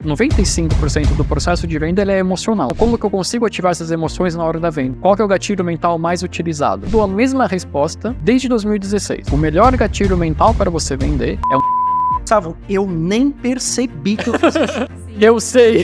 95% do processo de venda ele é emocional. Como que eu consigo ativar essas emoções na hora da venda? Qual que é o gatilho mental mais utilizado? Dou a mesma resposta desde 2016. O melhor gatilho mental para você vender é um... Gustavo, eu nem percebi que eu fiz isso. Eu sei!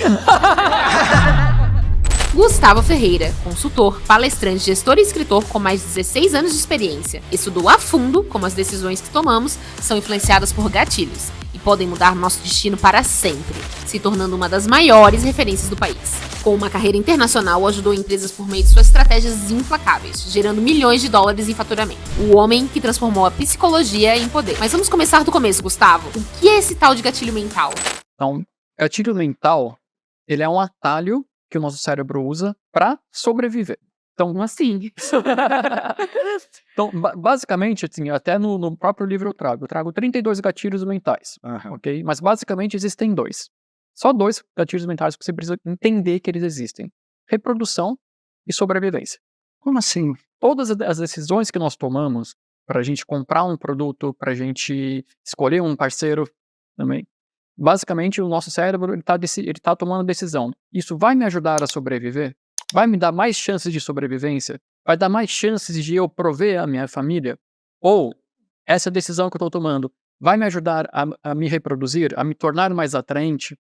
Gustavo Ferreira, consultor, palestrante, gestor e escritor com mais de 16 anos de experiência. Estudou a fundo como as decisões que tomamos são influenciadas por gatilhos e podem mudar nosso destino para sempre, se tornando uma das maiores referências do país. Com uma carreira internacional, ajudou empresas por meio de suas estratégias implacáveis, gerando milhões de dólares em faturamento. O homem que transformou a psicologia em poder. Mas vamos começar do começo, Gustavo. O que é esse tal de gatilho mental? Então, gatilho mental, ele é um atalho que o nosso cérebro usa para sobreviver. Então, assim... Então, basicamente, assim, até no próprio livro eu trago 32 gatilhos mentais, ok? Mas basicamente existem dois. Só dois gatilhos mentais que você precisa entender que eles existem. Reprodução e sobrevivência. Como assim? Todas as decisões que nós tomamos para a gente comprar um produto, para a gente escolher um parceiro também, basicamente o nosso cérebro ele tá tomando decisão. Isso vai me ajudar a sobreviver? Vai me dar mais chances de sobrevivência? Vai dar mais chances de eu prover a minha família? Ou essa decisão que eu estou tomando vai me ajudar a me reproduzir, a me tornar mais atraente?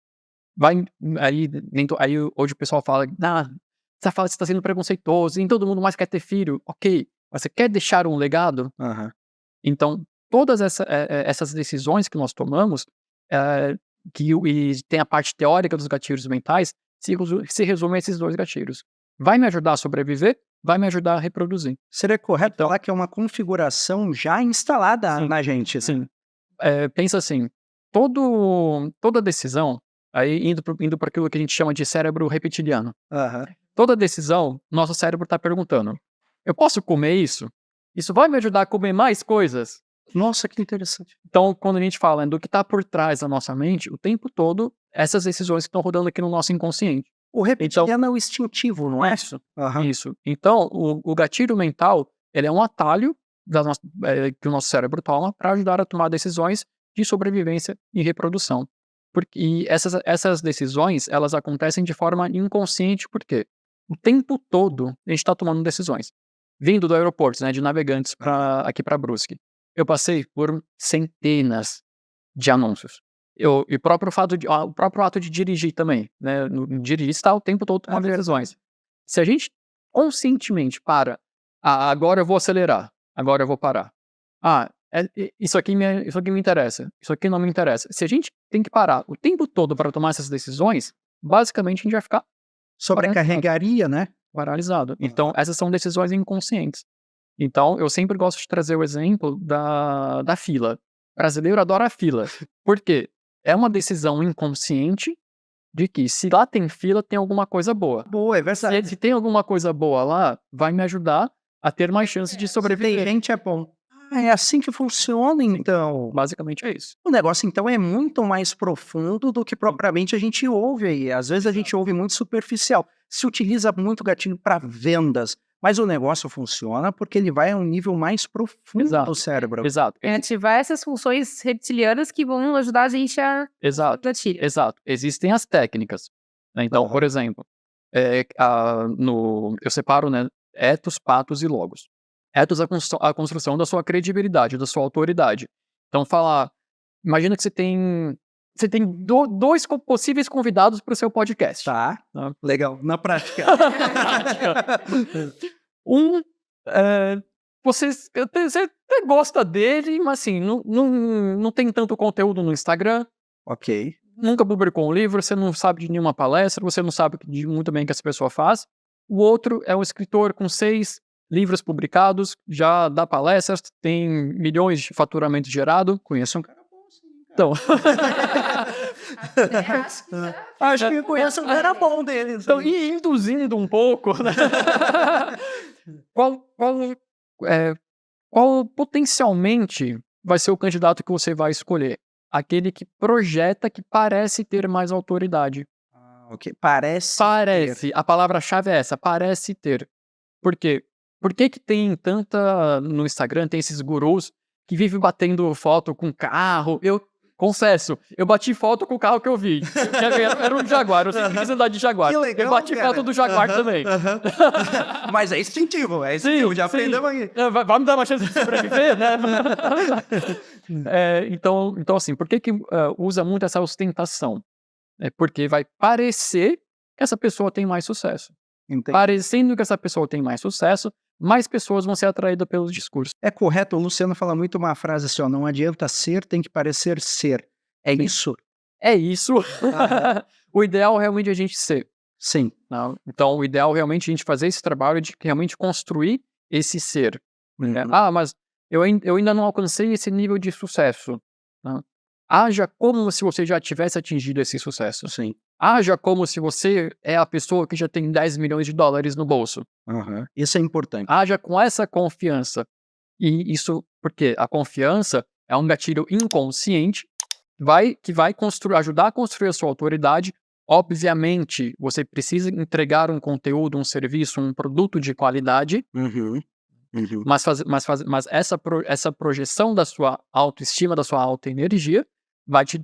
Aí hoje o pessoal fala, você fala que você está sendo preconceituoso, nem todo mundo mais quer ter filho. Ok, mas você quer deixar um legado? Então, todas essas decisões que nós tomamos, e tem a parte teórica dos gatilhos mentais, se resume a esses dois gatilhos. Vai me ajudar a sobreviver, vai me ajudar a reproduzir. Seria correto falar que é uma configuração já instalada na gente, né? Sim. Pensa assim, toda decisão, aí indo para aquilo que a gente chama de cérebro reptiliano. Toda decisão, nosso cérebro está perguntando, eu posso comer isso? Isso vai me ajudar a comer mais coisas? Nossa, que interessante. Então, quando a gente fala do que está por trás da nossa mente, o tempo todo, essas decisões que estão rodando aqui no nosso inconsciente. O reptiliano é o instintivo, não é? Isso. Então, o gatilho mental, ele é um atalho que o nosso cérebro toma para ajudar a tomar decisões de sobrevivência e reprodução. E essas decisões, elas acontecem de forma inconsciente, porque o tempo todo a gente está tomando decisões. Vindo do aeroporto, né, de Navegantes aqui para Brusque, eu passei por centenas de anúncios. E o próprio ato de dirigir também, né? Dirigir está o tempo todo tomando decisões. Se a gente conscientemente agora eu vou acelerar, agora eu vou parar. Isso aqui me interessa, isso aqui não me interessa. Se a gente tem que parar o tempo todo para tomar essas decisões, basicamente a gente vai ficar sobrecarregaria, né? Paralisado. Então, essas são decisões inconscientes. Então, eu sempre gosto de trazer o exemplo da fila. O brasileiro adora a fila. Por quê? É uma decisão inconsciente de que se lá tem fila, tem alguma coisa boa. Boa, é verdade. Se tem alguma coisa boa lá, vai me ajudar a ter mais chances de sobreviver. Se tem gente, é bom. É assim que funciona, então. Basicamente é isso. O negócio, então, é muito mais profundo do que propriamente a gente ouve aí. Às vezes a gente ouve muito superficial. Se utiliza muito gatilho para vendas, mas o negócio funciona porque ele vai a um nível mais profundo do cérebro. Exato. É ativar essas funções reptilianas que vão ajudar a gente a... gatilho. Exato. Existem as técnicas. Né? Então, por exemplo, eu separo, né, etos, patos e logos. Etos é a construção da sua credibilidade, da sua autoridade. Então, imagina que você tem dois possíveis convidados para o seu podcast. Tá. Legal. Na prática. Você gosta dele, mas assim, não tem tanto conteúdo no Instagram. Ok. Nunca publicou um livro, você não sabe de nenhuma palestra, você não sabe muito bem o que essa pessoa faz. O outro é um escritor com 6 livros publicados, já dá palestras, tem milhões de faturamento gerado. Conheço um cara bom, sim. Então... Acho que eu conheço um cara bom dele. Então, e induzindo um pouco, né? Qual potencialmente vai ser o candidato que você vai escolher? Aquele que projeta, que parece ter mais autoridade. Ok. Parece. A palavra-chave é essa, parece ter. Por quê? Por que tem no Instagram, tem esses gurus que vivem batendo foto com carro? Confesso, eu bati foto com o carro que eu vi. Era um Jaguar, eu sempre quis andar de Jaguar. Que legal, eu bati cara. foto do Jaguar também. Mas é instintivo, já aprendemos aí. Vai me dar uma chance de sobreviver, né? Então, assim, por que usa muito essa ostentação? É porque vai parecer que essa pessoa tem mais sucesso. Entendi. Parecendo que essa pessoa tem mais sucesso, mais pessoas vão ser atraídas pelos discursos. É correto, o Luciano fala muito uma frase assim, ó, não adianta ser, tem que parecer ser. É isso? É isso. O ideal realmente é a gente ser. Sim. Não? Então, o ideal realmente é a gente fazer esse trabalho de realmente construir esse ser. Né? Mas eu ainda não alcancei esse nível de sucesso. Não? Haja como se você já tivesse atingido esse sucesso. Sim. Haja como se você é a pessoa que já tem 10 milhões de dólares no bolso. Isso é importante. Haja com essa confiança. E isso, porque a confiança é um gatilho inconsciente que vai ajudar a construir a sua autoridade. Obviamente, você precisa entregar um conteúdo, um serviço, um produto de qualidade, mas essa projeção da sua autoestima, da sua autoenergia, vai te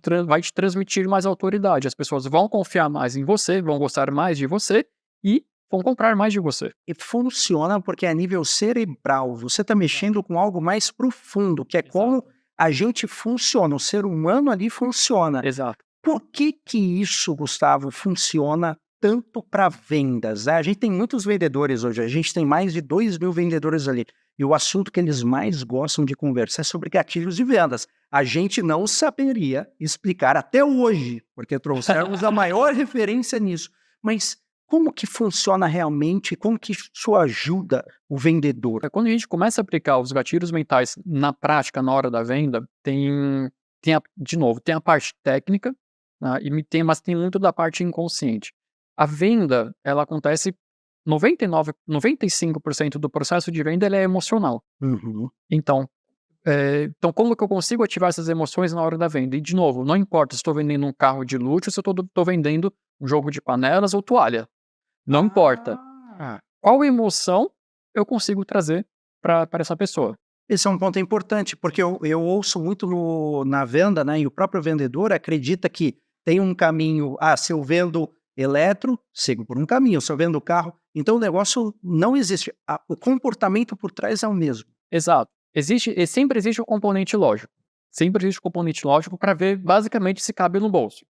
transmitir mais autoridade. As pessoas vão confiar mais em você, vão gostar mais de você e vão comprar mais de você. E funciona porque a nível cerebral, você está mexendo com algo mais profundo, que é como a gente funciona, o ser humano ali funciona. Exato. Por que isso, Gustavo, funciona tanto para vendas? A gente tem muitos vendedores hoje, a gente tem mais de 2.000 vendedores ali. E o assunto que eles mais gostam de conversar é sobre gatilhos de vendas. A gente não saberia explicar até hoje, porque trouxemos a maior referência nisso. Mas como que funciona realmente? Como que isso ajuda o vendedor? Quando a gente começa a aplicar os gatilhos mentais na prática, na hora da venda, tem a parte técnica, né, mas tem muito da parte inconsciente. A venda, ela acontece 95% do processo de venda ele é emocional. Então, como que eu consigo ativar essas emoções na hora da venda? E, de novo, não importa se estou vendendo um carro de luxo, se eu estou vendendo um jogo de panelas ou toalha. Não importa. Qual emoção eu consigo trazer para essa pessoa? Esse é um ponto importante, porque eu ouço muito na venda, né? E o próprio vendedor acredita que tem um caminho. Se eu vendo eletro, sigo por um caminho. Se eu vendo carro, então o negócio não existe. O comportamento por trás é o mesmo. Exato. Sempre existe o componente lógico. Sempre existe o componente lógico para ver basicamente se cabe no bolso.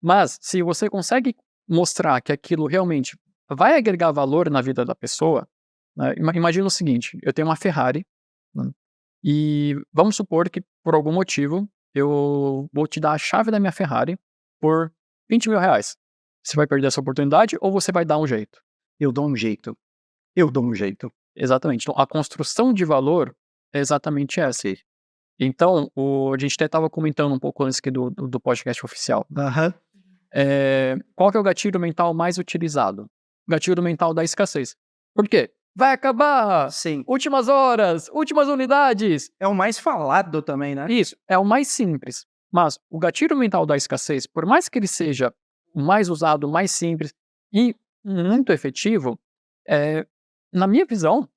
Mas se você consegue mostrar que aquilo realmente vai agregar valor na vida da pessoa, né? Imagina o seguinte, eu tenho uma Ferrari, né? E vamos supor que por algum motivo eu vou te dar a chave da minha Ferrari por 20 mil reais. Você vai perder essa oportunidade ou você vai dar um jeito? Eu dou um jeito. Eu dou um jeito. Exatamente. Então, a construção de valor é exatamente essa. Então, a gente até estava comentando um pouco antes aqui do podcast oficial. Qual que é o gatilho mental mais utilizado? O gatilho mental da escassez. Por quê? Vai acabar! Sim. Últimas horas! Últimas unidades! É o mais falado também, né? Isso, é o mais simples. Mas o gatilho mental da escassez, por mais que ele seja o mais usado, o mais simples e muito efetivo, na minha visão,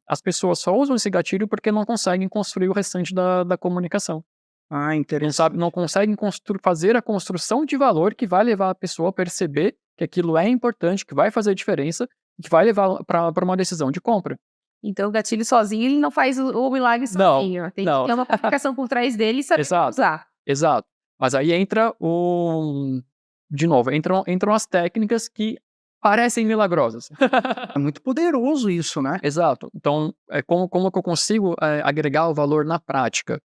as pessoas só usam esse gatilho porque não conseguem construir o restante da comunicação. Interessante. Não conseguem fazer a construção de valor que vai levar a pessoa a perceber que aquilo é importante, que vai fazer diferença e que vai levar para uma decisão de compra. Então o gatilho sozinho ele não faz o milagre sozinho. Tem que ter uma comunicação por trás dele e saber usar. Exato. Mas aí entra de novo, entram as técnicas que parecem milagrosas. É muito poderoso isso, né? Exato. Então, como que eu consigo agregar o valor na prática?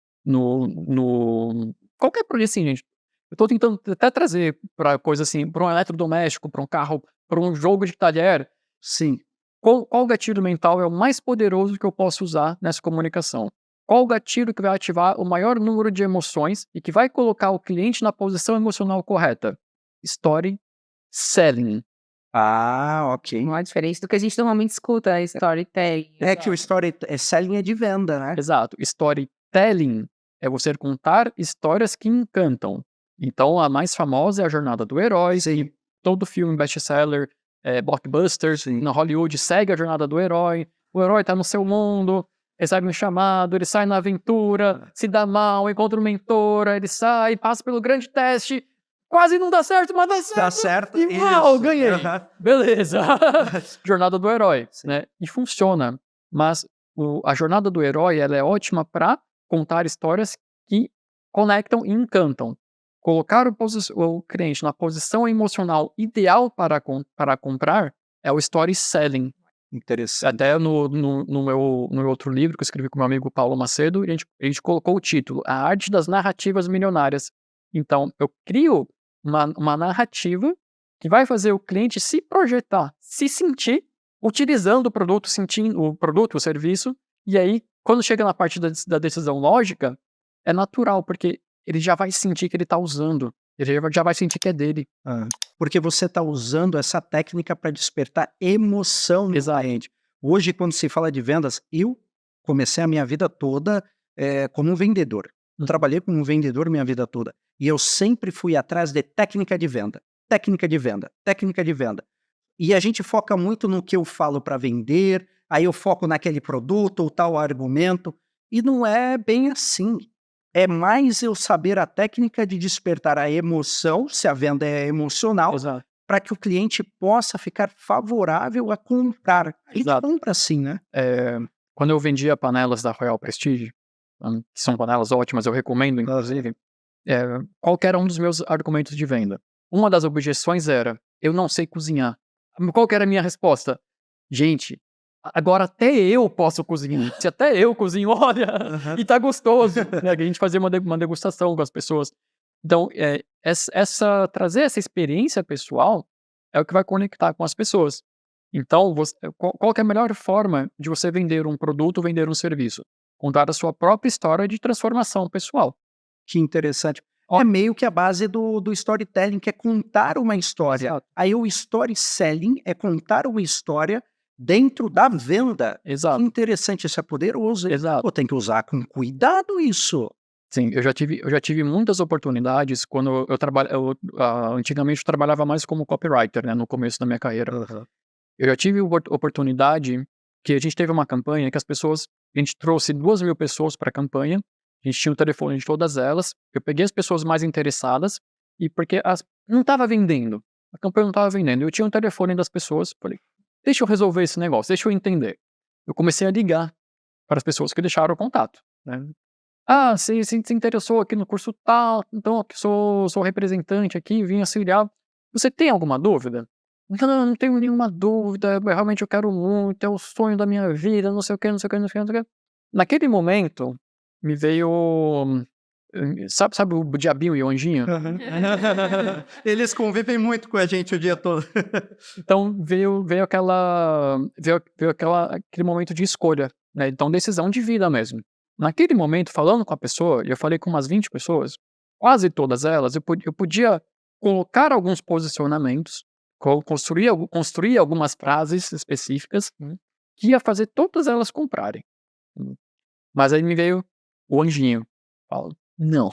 Qualquer projeto assim, gente. Eu tô tentando até trazer para coisa assim, para um eletrodoméstico, para um carro, para um jogo de talher. Sim. Qual gatilho mental é o mais poderoso que eu posso usar nessa comunicação? Qual o gatilho que vai ativar o maior número de emoções e que vai colocar o cliente na posição emocional correta? Story selling. Ok. Não é diferente do que a gente normalmente escuta, storytelling. Que o storytelling é de venda, né? Exato. Storytelling é você contar histórias que encantam. Então, a mais famosa é a jornada do herói. E todo filme best-seller, blockbuster, na Hollywood, segue a jornada do herói. O herói tá no seu mundo, recebe um chamado, ele sai na aventura, se dá mal, encontra um mentor, ele sai, passa pelo grande teste, quase não dá certo, mas dá certo. Dá certo. E uau, ganhei. Beleza. Jornada do herói, né? E funciona. Mas a jornada do herói, ela é ótima para contar histórias que conectam e encantam. Colocar o cliente na posição emocional ideal para comprar é o storytelling. Interessante. Até no meu outro livro que eu escrevi com meu amigo Paulo Macedo, a gente colocou o título A Arte das Narrativas Milionárias. Então, eu crio uma narrativa que vai fazer o cliente se projetar, se sentir, utilizando o produto, sentindo o produto, o serviço, e aí, quando chega na parte da decisão lógica, é natural, porque ele já vai sentir que ele está usando, ele já vai sentir que é dele. Porque você está usando essa técnica para despertar emoção no cliente. Hoje, quando se fala de vendas, eu comecei a minha vida toda como um vendedor. Eu trabalhei como um vendedor minha vida toda. E eu sempre fui atrás de técnica de venda. Técnica de venda. Técnica de venda. E a gente foca muito no que eu falo para vender, aí eu foco naquele produto ou tal argumento. E não é bem assim. É mais eu saber a técnica de despertar a emoção, se a venda é emocional, para que o cliente possa ficar favorável a comprar. Ele compra assim, né? Quando eu vendia panelas da Royal Prestige, que são panelas ótimas, eu recomendo, inclusive, qual que era um dos meus argumentos de venda? Uma das objeções era, eu não sei cozinhar. Qual que era a minha resposta? Gente, agora até eu posso cozinhar. Se até eu cozinho, olha, e tá gostoso. Né? A gente fazia uma degustação com as pessoas. Então, trazer essa experiência pessoal é o que vai conectar com as pessoas. Então, qual que é a melhor forma de você vender um produto ou vender um serviço? Contar a sua própria história de transformação pessoal. Que interessante. É meio que a base do storytelling, que é contar uma história. Exato. Aí o storytelling é contar uma história dentro da venda. Exato. Que interessante, isso é poderoso. Exato. Pô, tem que usar com cuidado isso. Sim, eu já tive muitas oportunidades quando antigamente eu trabalhava mais como copywriter, né, no começo da minha carreira. Eu já tive oportunidade que a gente teve uma campanha que a gente trouxe 2.000 pessoas para a campanha, a gente tinha o telefone de todas elas, eu peguei as pessoas mais interessadas, e porque não estava vendendo, a campanha não estava vendendo, eu tinha o telefone das pessoas, falei, deixa eu resolver esse negócio, deixa eu entender. Eu comecei a ligar para as pessoas que deixaram o contato, né? Você se interessou aqui no curso tal, então aqui sou representante aqui, vim auxiliar. Você tem alguma dúvida? Não tenho nenhuma dúvida, realmente eu quero muito, é o sonho da minha vida, não sei o que. Naquele momento, me veio... Sabe o diabinho e o anjinho? Eles convivem muito com a gente o dia todo. Então, veio aquele momento de escolha, né? Então, decisão de vida mesmo. Naquele momento, falando com a pessoa, eu falei com umas 20 pessoas, quase todas elas, eu podia colocar alguns posicionamentos, construir algumas frases específicas que ia fazer todas elas comprarem. Mas aí me veio o anjinho. Falo, não.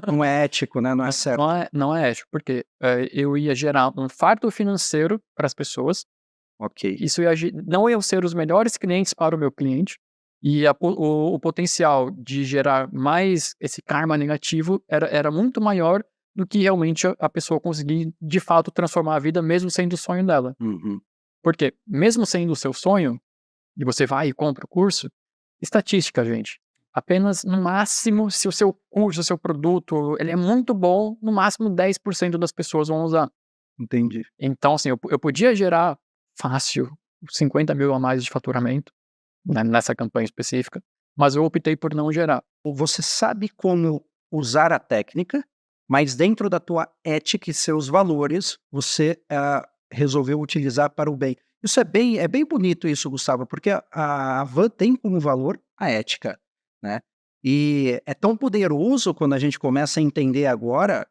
Não é ético, né? Não é certo. Não é ético, porque eu ia gerar um fardo financeiro para as pessoas. Ok. Isso não iam ser os melhores clientes para o meu cliente. E o potencial de gerar mais esse karma negativo era muito maior do que realmente a pessoa conseguir, de fato, transformar a vida, mesmo sendo o sonho dela. Porque, mesmo sendo o seu sonho, e você vai e compra o curso, estatística, gente. Apenas, no máximo, se o seu curso, o seu produto, ele é muito bom, no máximo 10% das pessoas vão usar. Entendi. Então, assim, eu podia gerar fácil 50 mil a mais de faturamento, nessa campanha específica, mas eu optei por não gerar. Você sabe como usar a técnica, mas dentro da tua ética e seus valores, você resolveu utilizar para o bem. Isso é bem bonito isso, Gustavo, porque a Van tem como valor a ética, né? E é tão poderoso quando a gente começa a entender agora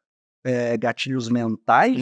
gatilhos mentais,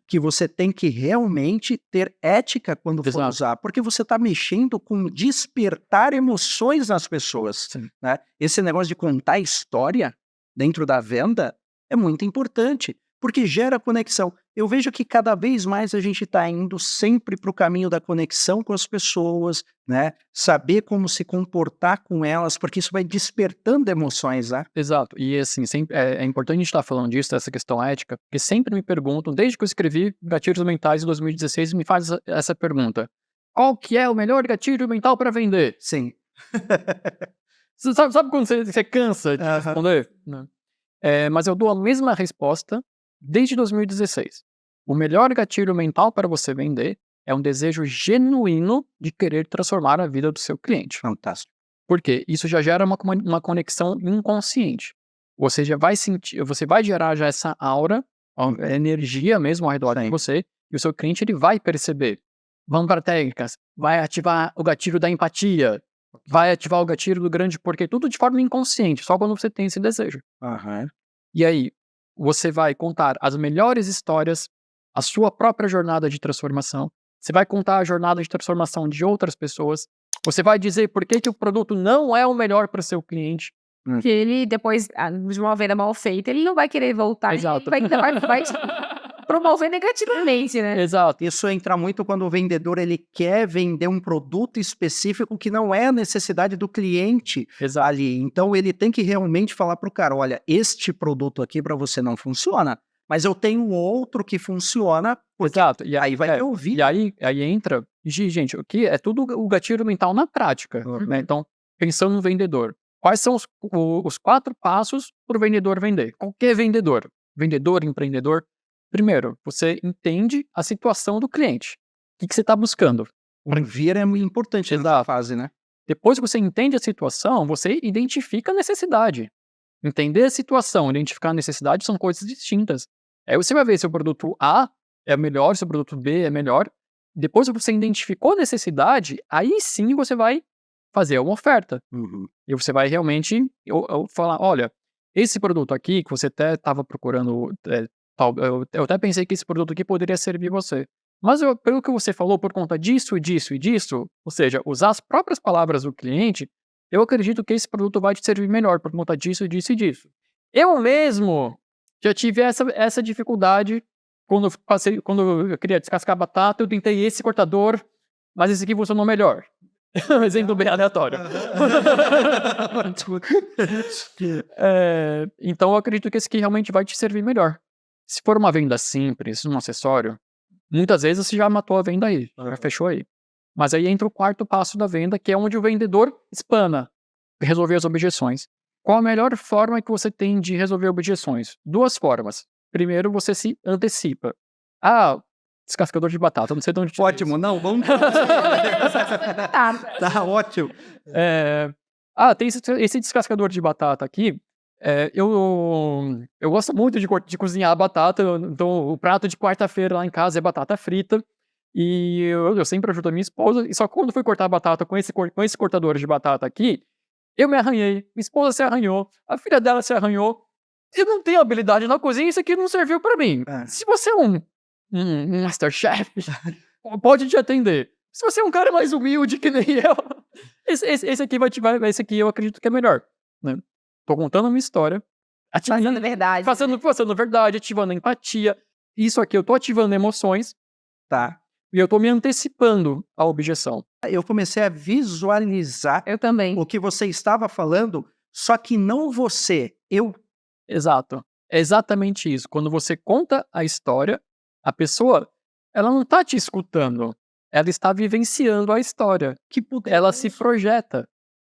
que você tem que realmente ter ética quando for usar, porque você está mexendo com despertar emoções nas pessoas. Né? Esse negócio de contar história dentro da venda é muito importante, porque gera conexão. Eu vejo que cada vez mais a gente está indo sempre para o caminho da conexão com as pessoas, né? Saber como se comportar com elas, porque isso vai despertando emoções, né? Exato. E assim, sempre, é importante a gente estar falando disso, dessa questão ética, porque sempre me perguntam, desde que eu escrevi Gatilhos Mentais em 2016, me faz essa pergunta. Qual que é o melhor gatilho mental para vender? Sim. Sabe quando você cansa de responder? Não. Mas eu dou a mesma resposta desde 2016. O melhor gatilho mental para você vender é um desejo genuíno de querer transformar a vida do seu cliente. Fantástico. Por quê? Isso já gera uma conexão inconsciente. Você já vai sentir, você vai gerar já essa aura, energia mesmo ao redor de você, e o seu cliente ele vai perceber. Vamos para técnicas. Vai ativar o gatilho da empatia. Vai ativar o gatilho do grande porquê. Tudo de forma inconsciente, só quando você tem esse desejo. E aí, você vai contar as melhores histórias, a sua própria jornada de transformação. Você vai contar a jornada de transformação de outras pessoas. Você vai dizer por que o produto não é o melhor para o seu cliente. Que ele, depois de uma venda mal feita, ele não vai querer voltar. Exato. Ele vai promover negativamente, né? Exato. Isso entra muito quando o vendedor ele quer vender um produto específico que não é a necessidade do cliente ali. Então ele tem que realmente falar para o cara, olha, este produto aqui para você não funciona, mas eu tenho outro que funciona. Exato. E aí vai ouvir. E aí entra, gente, o que é tudo o gatilho mental na prática. Né? Então, pensando no vendedor, quais são os 4 passos para o vendedor vender? Qualquer vendedor, empreendedor. Primeiro, você entende a situação do cliente. O que você está buscando? Ouvir é muito importante nessa fase, né? Depois que você entende a situação, você identifica a necessidade. Entender a situação, identificar a necessidade são coisas distintas. Aí você vai ver se o produto A é melhor, se o produto B é melhor. Depois que você identificou a necessidade, aí sim você vai fazer uma oferta. E você vai realmente falar, olha, esse produto aqui que você até estava procurando... Eu até pensei que esse produto aqui poderia servir você. Mas pelo que você falou, por conta disso, disso e disso, ou seja, usar as próprias palavras do cliente, eu acredito que esse produto vai te servir melhor por conta disso, disso e disso. Eu mesmo já tive essa dificuldade quando eu queria descascar batata, eu tentei esse cortador, mas esse aqui funcionou melhor. Um exemplo bem aleatório. Então eu acredito que esse aqui realmente vai te servir melhor. Se for uma venda simples, um acessório, muitas vezes você já matou a venda aí, já fechou aí. Mas aí entra o 4º passo da venda, que é onde o vendedor expana, resolver as objeções. Qual a melhor forma que você tem de resolver objeções? 2 formas. Primeiro, você se antecipa. Descascador de batata, não sei de onde... Ótimo, não, vamos... Tá ótimo. Tem esse descascador de batata aqui. Eu gosto muito de cozinhar a batata, então o prato de quarta-feira lá em casa é batata frita, e eu sempre ajudo a minha esposa, e só que quando fui cortar a batata com esse cortador de batata aqui, eu me arranhei, minha esposa se arranhou, a filha dela se arranhou, eu não tenho habilidade na cozinha, isso aqui não serviu pra mim. Se você é um Masterchef, pode te atender. Se você é um cara mais humilde que nem eu, esse aqui eu acredito que é melhor, né? Tô contando uma história. Fazendo verdade. Fazendo verdade, ativando empatia. Isso aqui, eu tô ativando emoções. Tá. E eu tô me antecipando à objeção. Eu comecei a visualizar eu também. O que você estava falando, só que não você, eu. Exato. É exatamente isso. Quando você conta a história, a pessoa, ela não tá te escutando. Ela está vivenciando a história. Ela se projeta.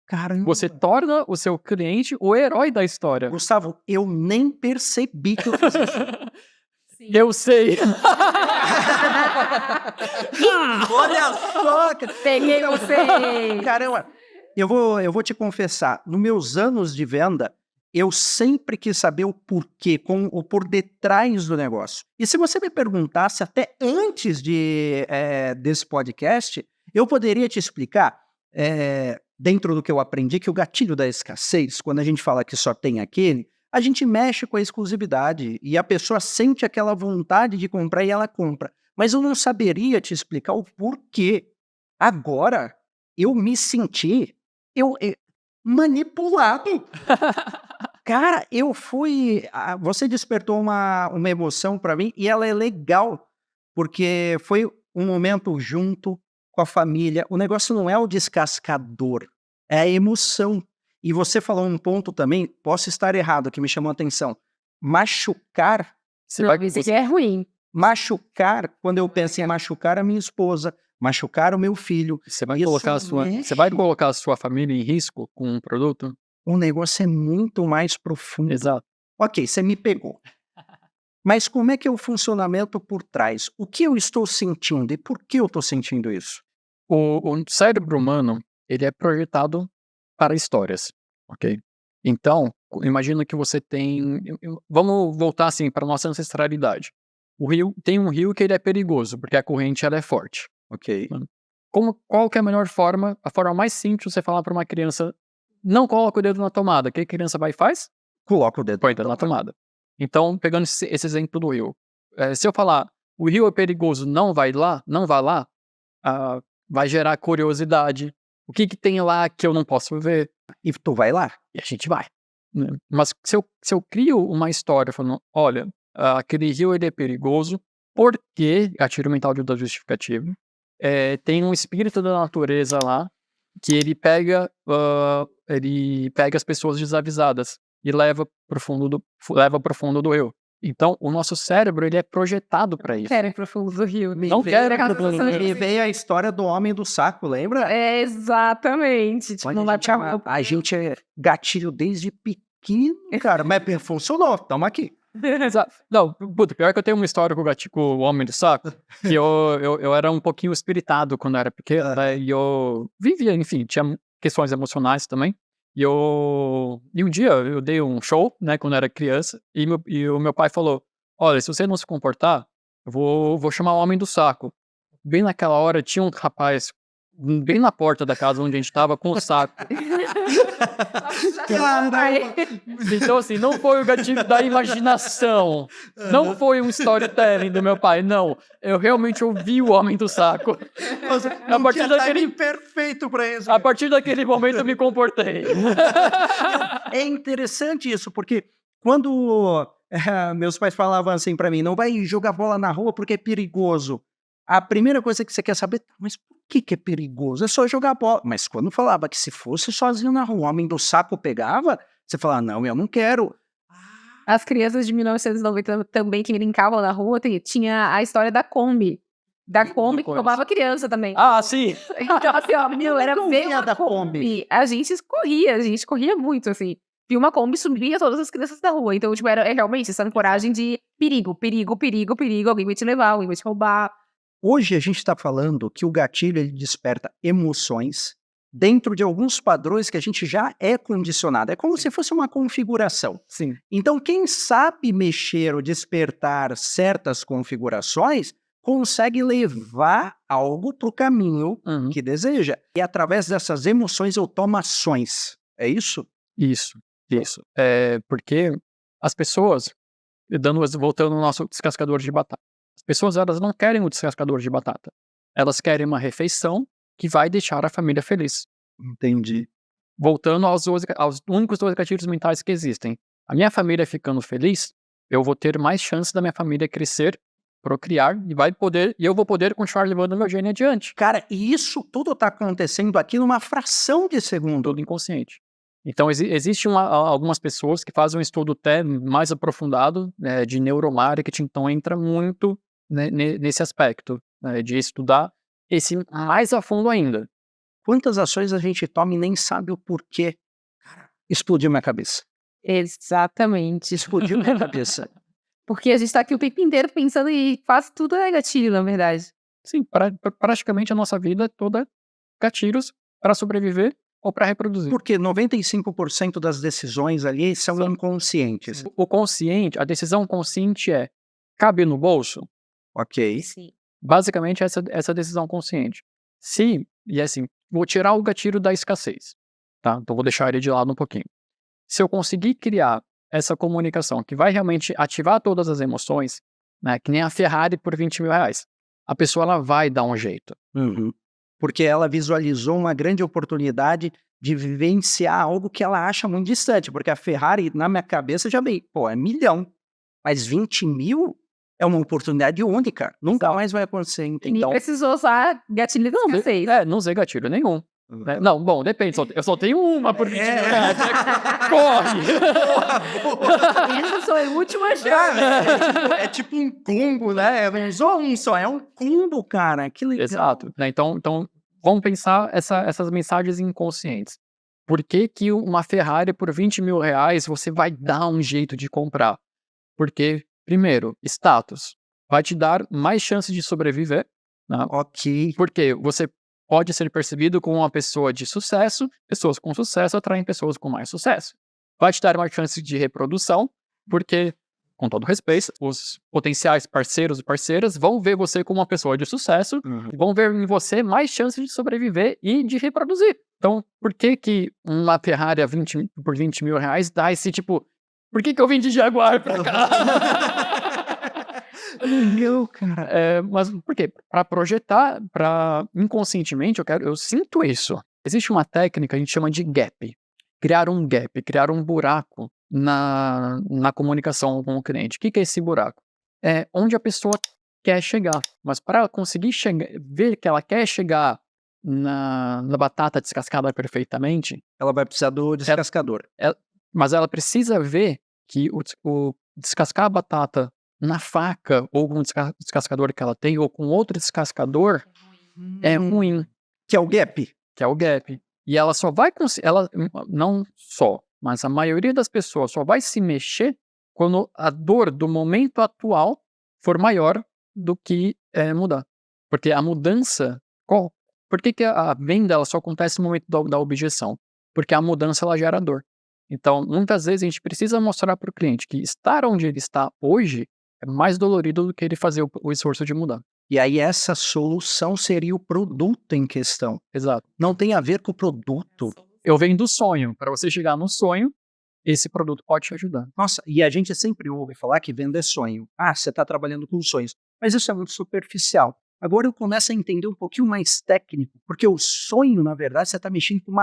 Caramba. Você torna o seu cliente o herói da história. Gustavo, eu nem percebi que eu fiz isso. Sim. Eu sei. Olha só. Peguei você. Caramba. Eu vou te confessar, nos meus anos de venda, eu sempre quis saber o porquê, o por detrás do negócio. E se você me perguntasse até antes desse podcast, eu poderia te explicar, dentro do que eu aprendi, que o gatilho da escassez, quando a gente fala que só tem aquele, a gente mexe com a exclusividade e a pessoa sente aquela vontade de comprar e ela compra. Mas eu não saberia te explicar o porquê. Agora, eu me senti manipulado. Cara, você despertou uma emoção pra mim e ela é legal, porque foi um momento junto com a família. O negócio não é o descascador, é a emoção. E você falou um ponto também, posso estar errado, que me chamou a atenção. Machucar. Isso é ruim. Machucar, quando eu penso em machucar a minha esposa, machucar o meu filho. Você vai colocar a sua família em risco com um produto? O negócio é muito mais profundo. Exato. Ok, você me pegou. Mas como é que é o funcionamento por trás? O que eu estou sentindo e por que eu estou sentindo isso? O cérebro humano, ele é projetado para histórias, ok? Então, imagina que você tem... Vamos voltar assim para a nossa ancestralidade. Tem um rio que ele é perigoso, porque a corrente ela é forte. Ok. Qual que é a melhor forma? A forma mais simples de você falar para uma criança: não coloca o dedo na tomada. O que a criança vai e faz? Coloca o dedo Põe o dedo na tomada. Então, pegando esse exemplo do rio. Se eu falar, o rio é perigoso, não vai lá, vai gerar curiosidade. O que tem lá que eu não posso ver? E tu vai lá. E a gente vai. Né? Mas se eu crio uma história falando, olha, aquele rio ele é perigoso, porque, gatilho mental da justificativa, tem um espírito da natureza lá que ele pega as pessoas desavisadas e leva pro fundo do rio. Então, o nosso cérebro ele é projetado para isso. Quero ir pro fundo do rio. Não quero ir pro fundo do rio. Me veio a história do homem do saco, lembra? É, exatamente. Tipo, não vai pra... A gente é gatilho desde pequeno, cara. Mas funcionou, tamo aqui. Não, puta, pior que eu tenho uma história com o homem do saco, que eu era um pouquinho espiritado quando eu era pequeno, né, e eu vivia, enfim, tinha questões emocionais também, e um dia eu dei um show, né, quando eu era criança, e o meu pai falou, olha, se você não se comportar, eu vou chamar o homem do saco. Bem naquela hora tinha um rapaz bem na porta da casa onde a gente tava com o saco. Então, assim, não foi o gatilho da imaginação. Não foi um storytelling do meu pai, não. Eu realmente ouvi o homem do saco. A partir daquele perfeito pra isso. A partir daquele momento eu me comportei. É interessante isso, porque quando meus pais falavam assim pra mim, não vai jogar bola na rua porque é perigoso. A primeira coisa que você quer saber, mas por que é perigoso? É só jogar bola. Mas quando falava que se fosse sozinho na rua, o homem do saco pegava, você falava, não, eu não quero. As crianças de 1990 também que brincavam na rua, tinha a história da Kombi. Da Kombi que roubava criança também. Ah, sim! Então, assim, ó, era ver uma da Kombi. A gente corria muito, assim. Viu uma Kombi, subia todas as crianças da rua. Então, tipo, era realmente essa coragem de perigo, alguém vai te levar, alguém vai te roubar. Hoje a gente está falando que o gatilho ele desperta emoções dentro de alguns padrões que a gente já é condicionado. É como se fosse uma configuração. Sim. Então, quem sabe mexer ou despertar certas configurações consegue levar algo para o caminho que deseja. E através dessas emoções eu tomo ações. É isso? Isso. Porque as pessoas, voltando no nosso descascador de batata, as pessoas elas não querem o descascador de batata. Elas querem uma refeição que vai deixar a família feliz. Entendi. Voltando aos únicos 2 gatilhos mentais que existem. A minha família ficando feliz, eu vou ter mais chance da minha família crescer, procriar, e eu vou poder continuar levando meu gene adiante. Cara, e isso tudo está acontecendo aqui numa fração de segundo. Tudo inconsciente. Então, existem algumas pessoas que fazem um estudo até mais aprofundado de neuromarketing, então entra muito nesse aspecto de estudar esse mais a fundo ainda. Quantas ações a gente toma e nem sabe o porquê? Cara, explodiu minha cabeça. Exatamente. Explodiu minha cabeça. Porque a gente tá aqui o tempo inteiro pensando e quase tudo é gatilho, na verdade. Sim, praticamente a nossa vida é toda gatilhos para sobreviver ou para reproduzir. Porque 95% das decisões ali são inconscientes. O consciente, a decisão consciente cabe no bolso? Ok. Sim. Basicamente essa decisão consciente. E assim, vou tirar o gatilho da escassez, tá? Então vou deixar ele de lado um pouquinho. Se eu conseguir criar essa comunicação que vai realmente ativar todas as emoções, né, que nem a Ferrari por R$20 mil, a pessoa ela vai dar um jeito. Porque ela visualizou uma grande oportunidade de vivenciar algo que ela acha muito distante, porque a Ferrari, na minha cabeça, já veio, pô, é 1 milhão, mas 20 mil é uma oportunidade única, nunca mais vai acontecer, Nem então... precisou usar gatilho de escassez. Não usei gatilho nenhum. Né? Não, bom, depende. Eu só tenho uma por 20 mil reais. Corre! Essa foi a última chance. Cara, é tipo um combo, né? Não usou um só, é um combo, cara. Que legal. Exato. Né? Então, vamos pensar essas mensagens inconscientes. Por que que uma Ferrari por 20 mil reais você vai dar um jeito de comprar? Porque, primeiro, status. Vai te dar mais chances de sobreviver. Né? Ok. Porque você pode ser percebido como uma pessoa de sucesso, pessoas com sucesso atraem pessoas com mais sucesso. Vai te dar mais chances de reprodução, porque, com todo respeito, os potenciais parceiros e parceiras vão ver você como uma pessoa de sucesso, vão ver em você mais chances de sobreviver e de reproduzir. Então, por que que uma Ferrari por 20 mil reais dá esse tipo... Por que que eu vim de Jaguar pra cá? Legal, cara. Mas por quê? Para projetar, inconscientemente, eu sinto isso. Existe uma técnica, a gente chama de gap. Criar um buraco na comunicação com o cliente. O que é esse buraco? É onde a pessoa quer chegar. Mas para ela conseguir ver que ela quer chegar na batata descascada perfeitamente, Ela vai precisar do descascador. mas ela precisa ver que o descascar a batata na faca, ou com o descascador que ela tem, ou com outro descascador, é ruim. Que é o gap. Que é o gap. E ela só vai conseguir, não só, mas a maioria das pessoas só vai se mexer quando a dor do momento atual for maior do que mudar. Porque a mudança, por que a venda ela só acontece no momento da objeção? Porque a mudança ela gera dor. Então, muitas vezes a gente precisa mostrar para o cliente que estar onde ele está hoje é mais dolorido do que ele fazer o esforço de mudar. E aí essa solução seria o produto em questão. Exato. Não tem a ver com o produto. Eu venho do sonho. Para você chegar no sonho, esse produto pode te ajudar. Nossa, e a gente sempre ouve falar que venda é sonho. Ah, você está trabalhando com sonhos. Mas isso é muito superficial. Agora eu começo a entender um pouquinho mais técnico, porque o sonho, na verdade, você está mexendo com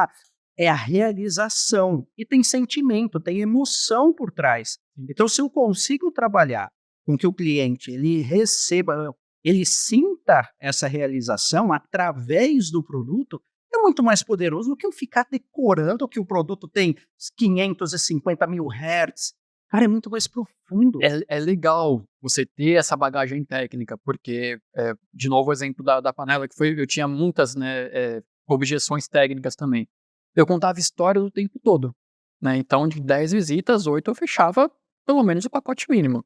é a realização. E tem sentimento, tem emoção por trás. Então, se eu consigo trabalhar com que o cliente ele receba, ele sinta essa realização através do produto, é muito mais poderoso do que eu ficar decorando que o produto tem 550 mil hertz. Cara, é muito mais profundo. É legal você ter essa bagagem técnica, porque, de novo, o exemplo da panela, que eu tinha muitas objeções técnicas também. Eu contava história o tempo todo. Né? Então, de 10 visitas, 8 eu fechava pelo menos o pacote mínimo.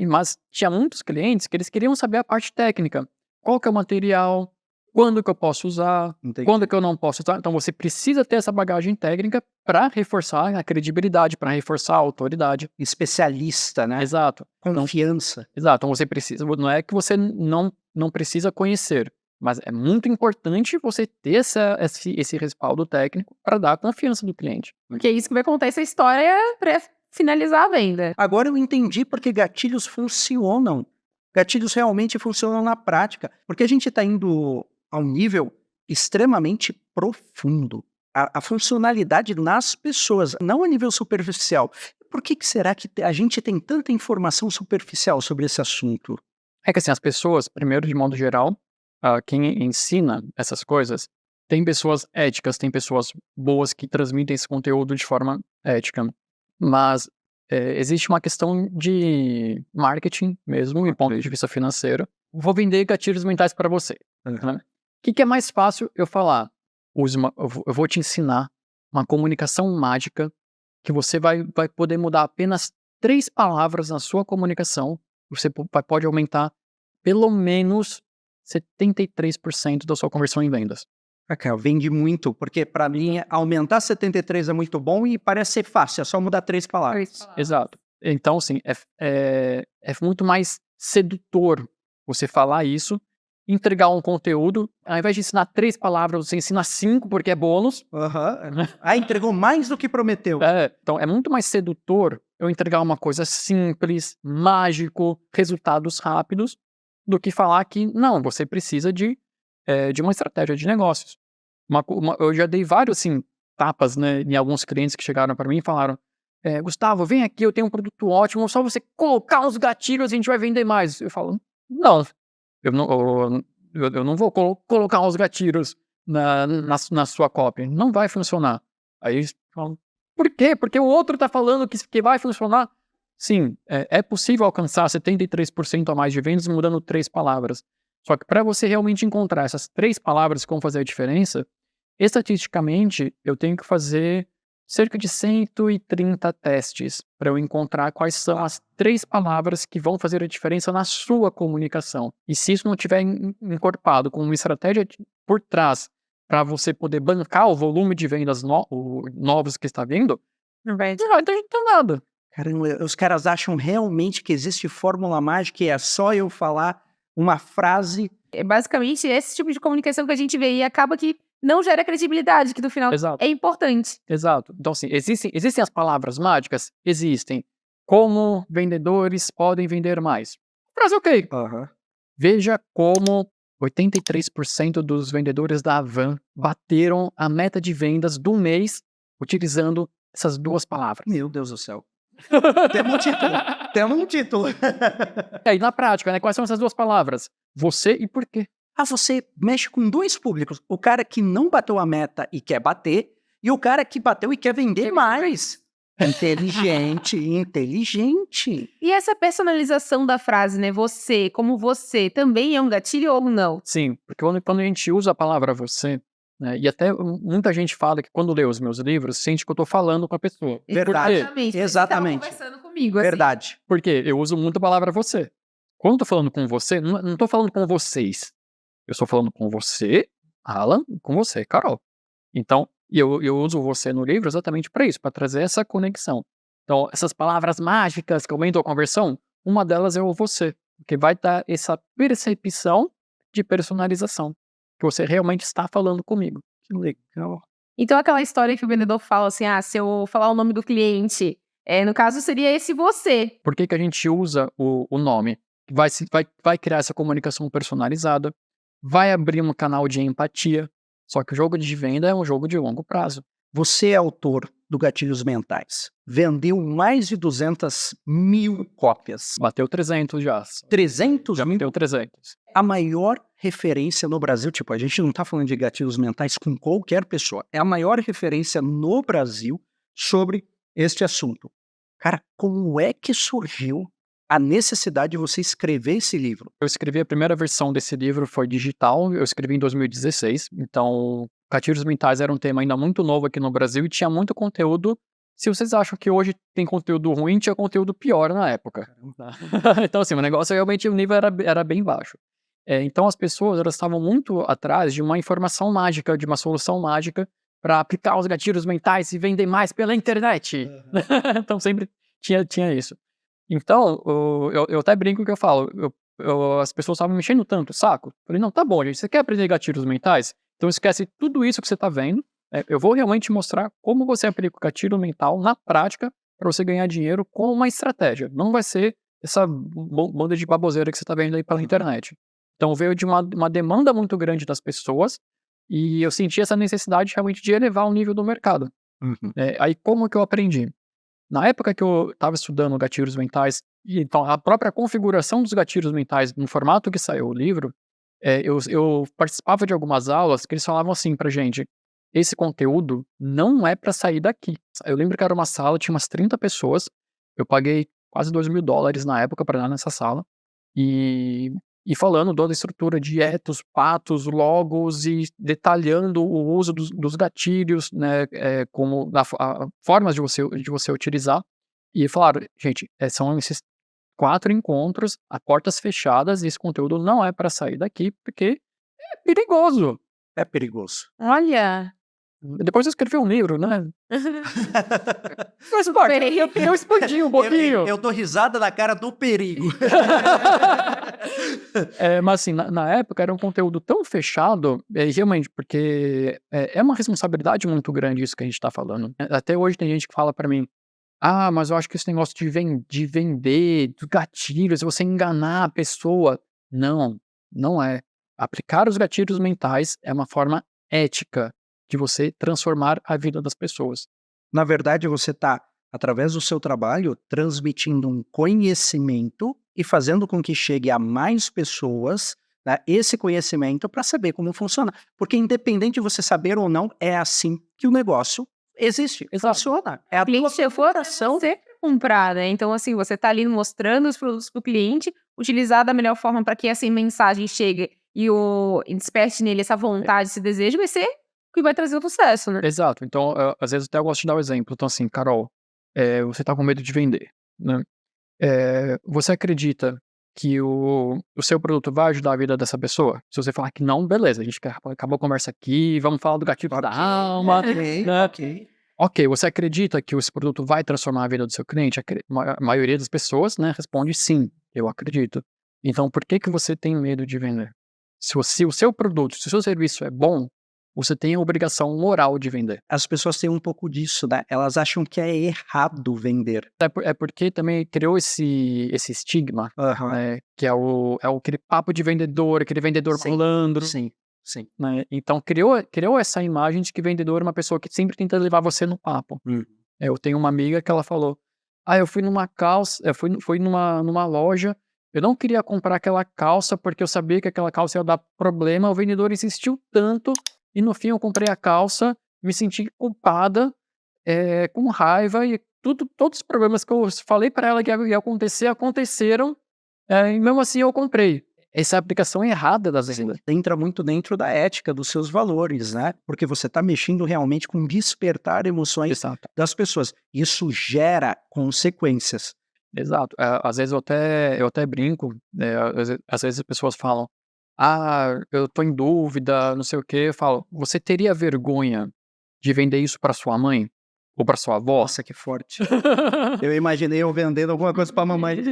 Mas tinha muitos clientes que eles queriam saber a parte técnica. Qual que é o material, quando que eu posso usar, quando que eu não posso usar. Então você precisa ter essa bagagem técnica para reforçar a credibilidade, para reforçar a autoridade. Especialista, né? Exato. Confiança. Exato. Então você precisa, não é que você não precisa conhecer, mas é muito importante você ter esse respaldo técnico para dar confiança do cliente. Porque é isso que vai contar essa história para finalizar a venda. Agora eu entendi porque gatilhos funcionam. Gatilhos realmente funcionam na prática. Porque a gente está indo a um nível extremamente profundo. A funcionalidade nas pessoas, não a nível superficial. Por que será que a gente tem tanta informação superficial sobre esse assunto? É que assim, as pessoas, primeiro, de modo geral, quem ensina essas coisas, tem pessoas éticas, tem pessoas boas que transmitem esse conteúdo de forma ética. Mas existe uma questão de marketing mesmo, e ponto de vista financeiro. Vou vender gatilhos mentais para você. Né? O que é mais fácil eu falar? Eu vou te ensinar uma comunicação mágica que você vai poder mudar apenas 3 palavras na sua comunicação. Você pode aumentar pelo menos 73% da sua conversão em vendas. Cara, vende muito, porque para mim aumentar 73 é muito bom e parece ser fácil, é só mudar 3 palavras. Exato. Então, assim, é muito mais sedutor você falar isso, entregar um conteúdo, ao invés de ensinar 3 palavras, você ensina 5 porque é bônus. Entregou mais do que prometeu. Então, é muito mais sedutor eu entregar uma coisa simples, mágico, resultados rápidos, do que falar que, não, você precisa de uma estratégia de negócios. Eu já dei vários, assim, tapas, né, em alguns clientes que chegaram para mim e falaram: Gustavo, vem aqui, eu tenho um produto ótimo, só você colocar os gatilhos e a gente vai vender mais. Eu falo, não, eu não vou colocar os gatilhos na sua copy, não vai funcionar. Aí eles falam, por quê? Porque o outro tá falando que vai funcionar. Sim, é possível alcançar 73% a mais de vendas mudando 3 palavras. Só que para você realmente encontrar essas 3 palavras que vão fazer a diferença, estatisticamente, eu tenho que fazer cerca de 130 testes para eu encontrar quais são as 3 palavras que vão fazer a diferença na sua comunicação. E se isso não tiver encorpado com uma estratégia por trás para você poder bancar o volume de vendas novos que está vindo, não vai adiantar nada. Caramba, os caras acham realmente que existe fórmula mágica e é só eu falar uma frase. É basicamente esse tipo de comunicação que a gente vê e acaba que não gera credibilidade, que no final Exato. é importante. Exato. Então, assim, existem as palavras mágicas? Existem. Como vendedores podem vender mais? Frase ok. Veja como 83% dos vendedores da Avan bateram a meta de vendas do mês utilizando essas 2 palavras. Meu Deus do céu. Temos um título. E aí, na prática, né? Quais são essas 2 palavras? Você e por quê? Você mexe com 2 públicos. O cara que não bateu a meta e quer bater, e o cara que bateu e quer vender mais. Inteligente. E essa personalização da frase, né? Você, como você, também é um gatilho ou não? Sim, porque quando a gente usa a palavra você, né, e até muita gente fala que quando lê os meus livros, sente que eu tô falando com a pessoa. Verdade. Por quê? Exatamente. Você tava conversando comigo, assim. Verdade. Porque eu uso muito a palavra você. Quando eu tô falando com você, não tô falando com vocês. Eu estou falando com você, Alan, e com você, Carol. Então, eu uso você no livro exatamente para isso, para trazer essa conexão. Então, essas palavras mágicas que aumentam a conversão, uma delas é o você, que vai dar essa percepção de personalização, que você realmente está falando comigo. Que legal. Então aquela história que o vendedor fala assim, se eu falar o nome do cliente, no caso seria esse você. Por que a gente usa o nome? Vai criar essa comunicação personalizada, vai abrir um canal de empatia, só que o jogo de venda é um jogo de longo prazo. Você é autor do Gatilhos Mentais. Vendeu mais de 200.000 cópias. Bateu 300 já. 300 Já mil? bateu 300. A maior referência no Brasil, tipo, a gente não tá falando de gatilhos mentais com qualquer pessoa. É a maior referência no Brasil sobre este assunto. Cara, como é que surgiu a necessidade de você escrever esse livro? Eu escrevi a primeira versão desse livro, foi digital, eu escrevi em 2016, então gatilhos mentais era um tema ainda muito novo aqui no Brasil e tinha muito conteúdo. Se vocês acham que hoje tem conteúdo ruim, tinha conteúdo pior na época. Então assim, o negócio realmente, o nível era bem baixo. Então as pessoas, elas estavam muito atrás de uma informação mágica, de uma solução mágica para aplicar os gatilhos mentais e vender mais pela internet. Então sempre tinha isso. Então, eu até brinco que eu falo, as pessoas estavam me enchendo tanto o saco. Falei, não, tá bom, gente, você quer aprender gatilhos mentais? Então esquece tudo isso que você tá vendo. Eu vou realmente mostrar como você aplica o gatilho mental na prática para você ganhar dinheiro com uma estratégia. Não vai ser essa banda de baboseira que você tá vendo aí pela internet. Então veio de uma demanda muito grande das pessoas e eu senti essa necessidade realmente de elevar o nível do mercado. Aí como que eu aprendi? Na época que eu estava estudando gatilhos mentais, e então a própria configuração dos gatilhos mentais no formato que saiu o livro, eu participava de algumas aulas que eles falavam assim pra gente, esse conteúdo não é para sair daqui. Eu lembro que era uma sala, tinha umas 30 pessoas, eu paguei quase $2.000 na época para dar nessa sala, e falando toda a estrutura de etos, patos, logos e detalhando o uso dos gatilhos, né, como formas de você utilizar. E falaram, gente, são esses 4 encontros, a portas fechadas, e esse conteúdo não é para sair daqui, porque é perigoso. É perigoso. Olha. Depois eu escrevi um livro, né? Mas, eu expandi um pouquinho. Eu dou risada na cara do perigo. Mas assim, na época era um conteúdo tão fechado, realmente, porque é uma responsabilidade muito grande isso que a gente tá falando. Até hoje tem gente que fala pra mim, mas eu acho que esse negócio de vender, do gatilho, se você enganar a pessoa. Não é. Aplicar os gatilhos mentais é uma forma ética de você transformar a vida das pessoas. Na verdade, você está, através do seu trabalho, transmitindo um conhecimento e fazendo com que chegue a mais pessoas, né, esse conhecimento para saber como funciona. Porque independente de você saber ou não, é assim que o negócio existe, funciona. É a O cliente tua chegou até você pra comprar, né? Então, assim, você tá ali mostrando os produtos pro cliente, utilizar da melhor forma para que essa mensagem chegue e desperte nele essa vontade, esse desejo, vai ser o que vai trazer o sucesso, né? Exato. Então, às vezes até eu gosto de dar o exemplo. Então, assim, Carol, você tá com medo de vender, né? Você acredita que o seu produto vai ajudar a vida dessa pessoa? Se você falar que não, beleza, a gente acabou a conversa aqui, vamos falar do gatilho da alma, né? ok. Ok, você acredita que esse produto vai transformar a vida do seu cliente? A maioria das pessoas, né, responde sim, eu acredito. Então, por que que você tem medo de vender? Se o seu produto, se o seu serviço é bom, você tem a obrigação moral de vender. As pessoas têm um pouco disso, né? Elas acham que é errado vender. É porque também criou esse estigma, Aham. né, que é aquele papo de vendedor, aquele vendedor Sim, malandro, Sim, sim. né? Então, criou essa imagem de que vendedor é uma pessoa que sempre tenta levar você no papo. Hum. Eu tenho uma amiga que ela falou: "Ah, eu fui numa calça, fui numa loja, eu não queria comprar aquela calça porque eu sabia que aquela calça ia dar problema, o vendedor insistiu tanto e no fim eu comprei a calça, me senti culpada, com raiva e todos os problemas que eu falei pra ela que ia acontecer, aconteceram, e mesmo assim eu comprei". Essa é a aplicação errada das vendas. Entra muito dentro da ética dos seus valores, né? Porque você está mexendo realmente com despertar emoções Exato, das pessoas. Isso gera consequências. exato. Às vezes eu até brinco, às vezes as pessoas falam: "Ah, eu tô em dúvida, não sei o quê", eu falo: "Você teria vergonha de vender isso pra sua mãe ou pra sua avó?" Nossa, que forte. Eu imaginei eu vendendo alguma coisa para mamãe.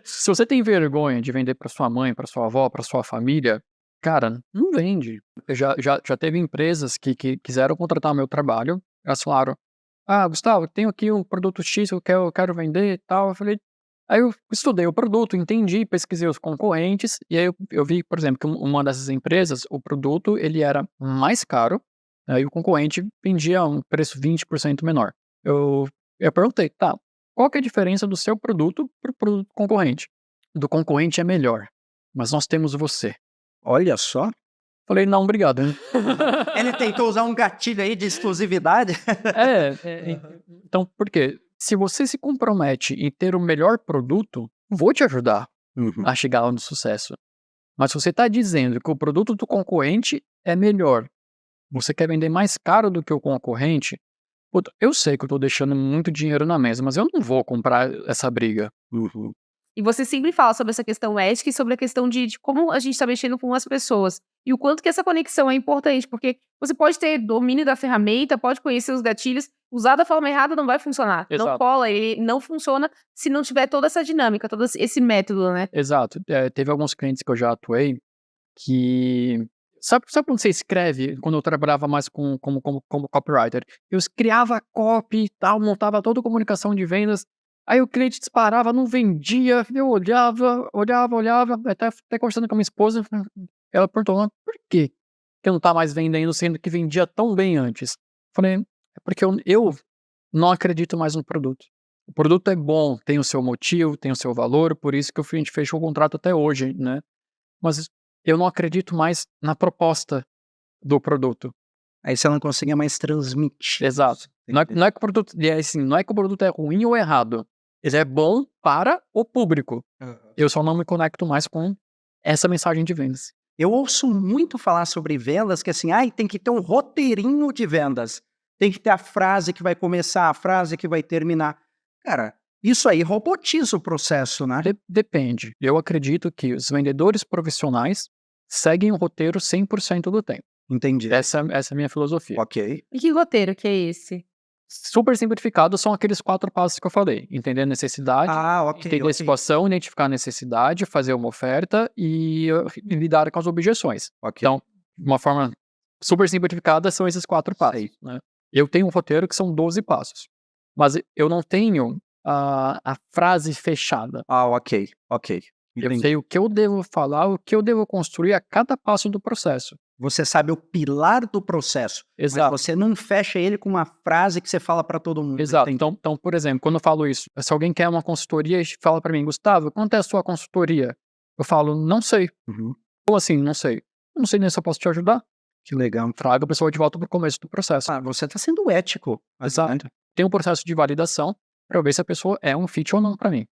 Se você tem vergonha de vender pra sua mãe, pra sua avó, pra sua família, cara, não vende. Já teve empresas que quiseram contratar meu trabalho, elas falaram: "Ah, Gustavo, tenho aqui um produto X que eu quero vender e tal". Eu falei, aí eu estudei o produto, entendi, pesquisei os concorrentes, e aí eu vi, por exemplo, que uma dessas empresas, o produto ele era mais caro, aí o concorrente vendia um preço 20% menor. Eu perguntei: "Tá, qual que é a diferença do seu produto para o produto concorrente?". "Do concorrente é melhor, mas nós temos você". Olha só. Falei: "Não, obrigado". Ele tentou usar um gatilho aí de exclusividade. Então por quê? Se você se compromete em ter o melhor produto, vou te ajudar Uhum. a chegar no sucesso. Mas se você está dizendo que o produto do concorrente é melhor, você quer vender mais caro do que o concorrente, puta, eu sei que eu tô deixando muito dinheiro na mesa, mas eu não vou comprar essa briga. Uhum. E você sempre fala sobre essa questão ética e sobre a questão de como a gente está mexendo com as pessoas. E o quanto que essa conexão é importante, porque você pode ter domínio da ferramenta, pode conhecer os gatilhos, usar da forma errada não vai funcionar. Não Exato. cola, ele não funciona se não tiver toda essa dinâmica, todo esse método, né? Exato. Teve alguns clientes que eu já atuei que. Sabe quando você escreve, quando eu trabalhava mais como copywriter? Eu criava copy e tal, montava toda a comunicação de vendas. Aí o cliente disparava, não vendia, eu olhava, até conversando com a minha esposa, ela perguntou: "Mas por quê que não tá mais vendendo, sendo que vendia tão bem antes?". Falei: "É porque eu não acredito mais no produto. O produto é bom, tem o seu motivo, tem o seu valor, por isso que a gente fechou o contrato até hoje, né? Mas eu não acredito mais na proposta do produto". Aí você não conseguia mais transmitir. Exato. Não é que o produto, assim, não é que o produto é ruim ou errado. Ele é bom para o público. Aham. Eu só não me conecto mais com essa mensagem de vendas. Eu ouço muito falar sobre vendas que assim, ai, tem que ter um roteirinho de vendas. Tem que ter a frase que vai começar, a frase que vai terminar. Cara, isso aí robotiza o processo, né? Depende. Eu acredito que os vendedores profissionais seguem o roteiro 100% do tempo. Entendi. Essa é a minha filosofia. Ok. E que roteiro que é esse? Super simplificado são aqueles 4 passos que eu falei. Entender a necessidade, Ah, ok. entender a situação, identificar a necessidade, fazer uma oferta e lidar com as objeções. Ok. Então, de uma forma super simplificada, são esses 4 passos, né. Eu tenho um roteiro que são 12 passos, mas eu não tenho a frase fechada. Ah, ok. Eu Entendi. sei o que eu devo falar, o que eu devo construir a cada passo do processo. Você sabe o pilar do processo, mas Exato. você não fecha ele com uma frase que você fala para todo mundo. Exato. Entende? Então, por exemplo, quando eu falo isso, se alguém quer uma consultoria e fala para mim, Gustavo, quanto é a sua consultoria? Eu falo, não sei. Uhum. Como assim, não sei? Eu não sei nem se eu posso te ajudar. Que legal. Traga a pessoa de volta pro começo do processo. Você está sendo ético. Exato. Tem um processo de validação para eu ver se a pessoa é um fit ou não para mim.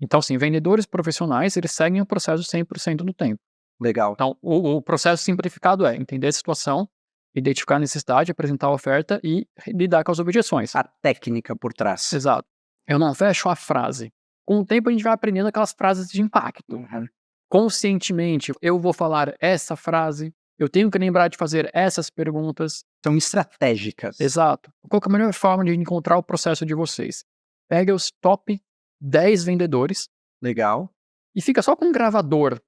Então, sim, vendedores profissionais, eles seguem o processo 100% do tempo. Legal. Então, o processo simplificado é entender a situação, identificar a necessidade, apresentar a oferta e lidar com as objeções. A técnica por trás. Exato. Eu não fecho a frase. Com o tempo, a gente vai aprendendo aquelas frases de impacto. Uhum. Conscientemente, eu vou falar essa frase, eu tenho que lembrar de fazer essas perguntas. São estratégicas. Exato. Qual que é a melhor forma de encontrar o processo de vocês? Pega os top 10 vendedores Legal. e fica só com um gravador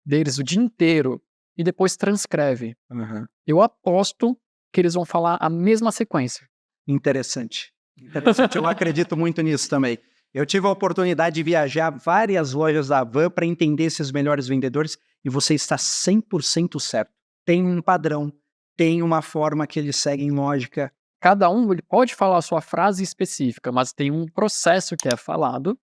deles o dia inteiro e depois transcreve. Uhum. Eu aposto que eles vão falar a mesma sequência. Interessante. Interessante. Eu acredito muito nisso também. Eu tive a oportunidade de viajar várias lojas da Havan para entender esses melhores vendedores e você está 100% certo. Tem um padrão, tem uma forma que eles seguem lógica. Cada um ele pode falar a sua frase específica, mas tem um processo que é falado,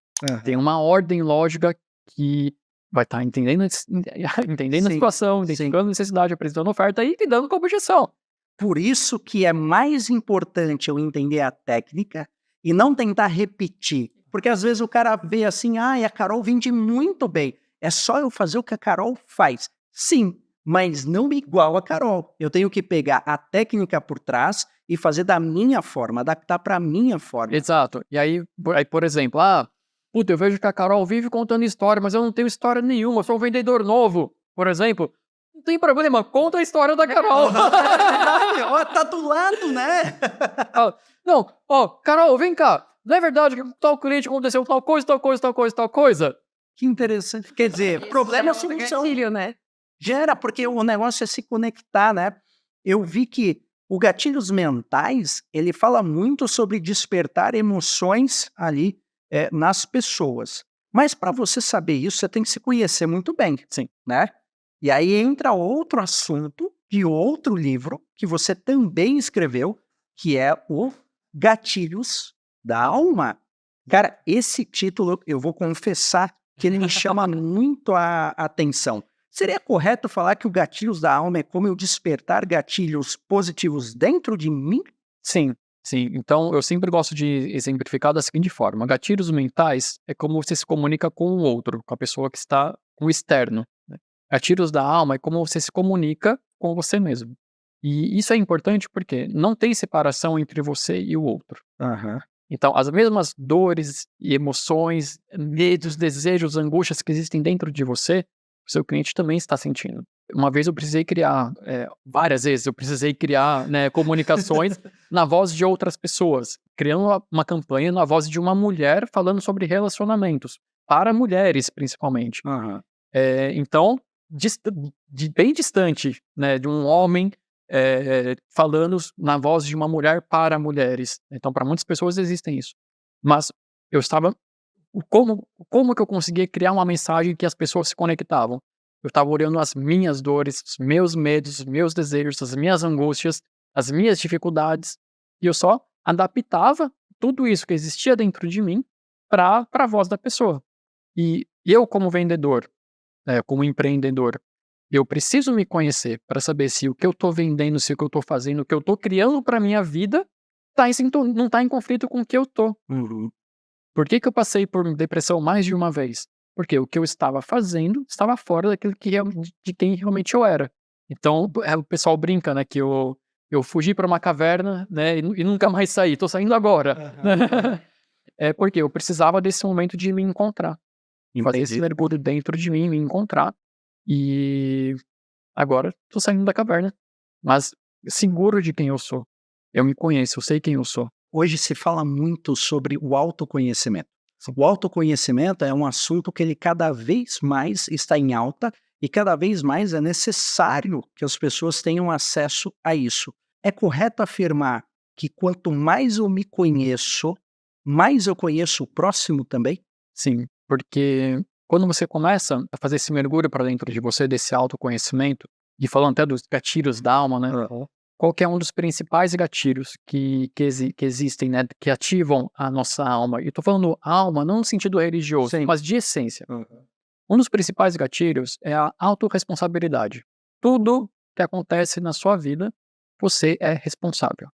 tem uma ordem lógica que vai estar entendendo a Sim, situação, sim. identificando a necessidade, apresentando a oferta e lidando com a objeção. Por isso que é mais importante eu entender a técnica e não tentar repetir. Porque às vezes o cara vê assim, a Carol vende muito bem. É só eu fazer o que a Carol faz. Sim, mas não igual a Carol. Eu tenho que pegar a técnica por trás e fazer da minha forma, adaptar para a minha forma. Exato. E aí, por exemplo, puta, eu vejo que a Carol vive contando história, mas eu não tenho história nenhuma, eu sou um vendedor novo, por exemplo. Não tem problema, conta a história da Carol. Tá do lado, né? Não, Carol, vem cá. Não é verdade que com tal cliente aconteceu tal coisa, tal coisa, tal coisa, tal coisa? Que interessante. Quer dizer, problema é solução. Gatilho, né? Gera, porque o negócio é se conectar, né? Eu vi que o gatilhos mentais, ele fala muito sobre despertar emoções ali nas pessoas. Mas para você saber isso, você tem que se conhecer muito bem. Sim. Né? E aí entra outro assunto de outro livro que você também escreveu, que é o Gatilhos da Alma. Cara, esse título, eu vou confessar que ele me chama muito a atenção. Seria correto falar que o Gatilhos da Alma é como eu despertar gatilhos positivos dentro de mim? Sim. Então, eu sempre gosto de exemplificar da seguinte forma. Gatilhos mentais é como você se comunica com o outro, com a pessoa que está com o externo. Né? Gatilhos da alma é como você se comunica com você mesmo. E isso é importante porque não tem separação entre você e o outro. Uhum. Então, as mesmas dores e emoções, medos, desejos, angústias que existem dentro de você, o seu cliente também está sentindo. Uma vez eu precisei criar, várias vezes eu precisei criar comunicações na voz de outras pessoas, criando uma campanha na voz de uma mulher falando sobre relacionamentos, para mulheres principalmente. Uhum. Então, bem distante, né, de um homem falando na voz de uma mulher para mulheres. Então, para muitas pessoas existem isso. Mas eu estava... Como que eu conseguia criar uma mensagem que as pessoas se conectavam? Eu estava olhando as minhas dores, os meus medos, os meus desejos, as minhas angústias, as minhas dificuldades, e eu só adaptava tudo isso que existia dentro de mim para a voz da pessoa. E eu, como vendedor, como empreendedor, eu preciso me conhecer para saber se o que eu estou vendendo, se o que eu estou fazendo, o que eu estou criando para a minha vida não está em conflito com o que eu estou. Uhum. Por que eu passei por depressão mais de uma vez? Porque o que eu estava fazendo estava fora daquilo de quem realmente eu era. Então, o pessoal brinca, né, que eu fugi para uma caverna, né, e nunca mais saí. Tô saindo agora. Uhum. Porque eu precisava desse momento de me encontrar. Fazer esse mergulho dentro de mim, me encontrar. E agora tô saindo da caverna. Mas seguro de quem eu sou. Eu me conheço, eu sei quem eu sou. Hoje se fala muito sobre o autoconhecimento. O autoconhecimento é um assunto que ele cada vez mais está em alta e cada vez mais é necessário que as pessoas tenham acesso a isso. É correto afirmar que quanto mais eu me conheço, mais eu conheço o próximo também? Sim, porque quando você começa a fazer esse mergulho para dentro de você, desse autoconhecimento, e falando até dos gatilhos da alma, né? Qual que é um dos principais gatilhos que existem, né? Que ativam a nossa alma. E eu tô falando alma não no sentido religioso, Sim. mas de essência. Um dos principais gatilhos é a autorresponsabilidade. Tudo que acontece na sua vida, você é responsável.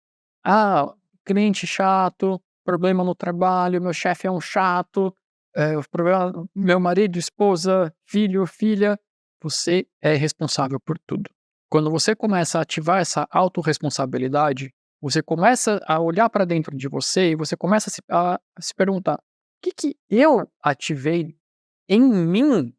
Ah, cliente chato, problema no trabalho, meu chefe é um chato, problema, meu marido, esposa, filho, filha, você é responsável por tudo. Quando você começa a ativar essa autorresponsabilidade, você começa a olhar para dentro de você e você começa a se perguntar: o que eu ativei em mim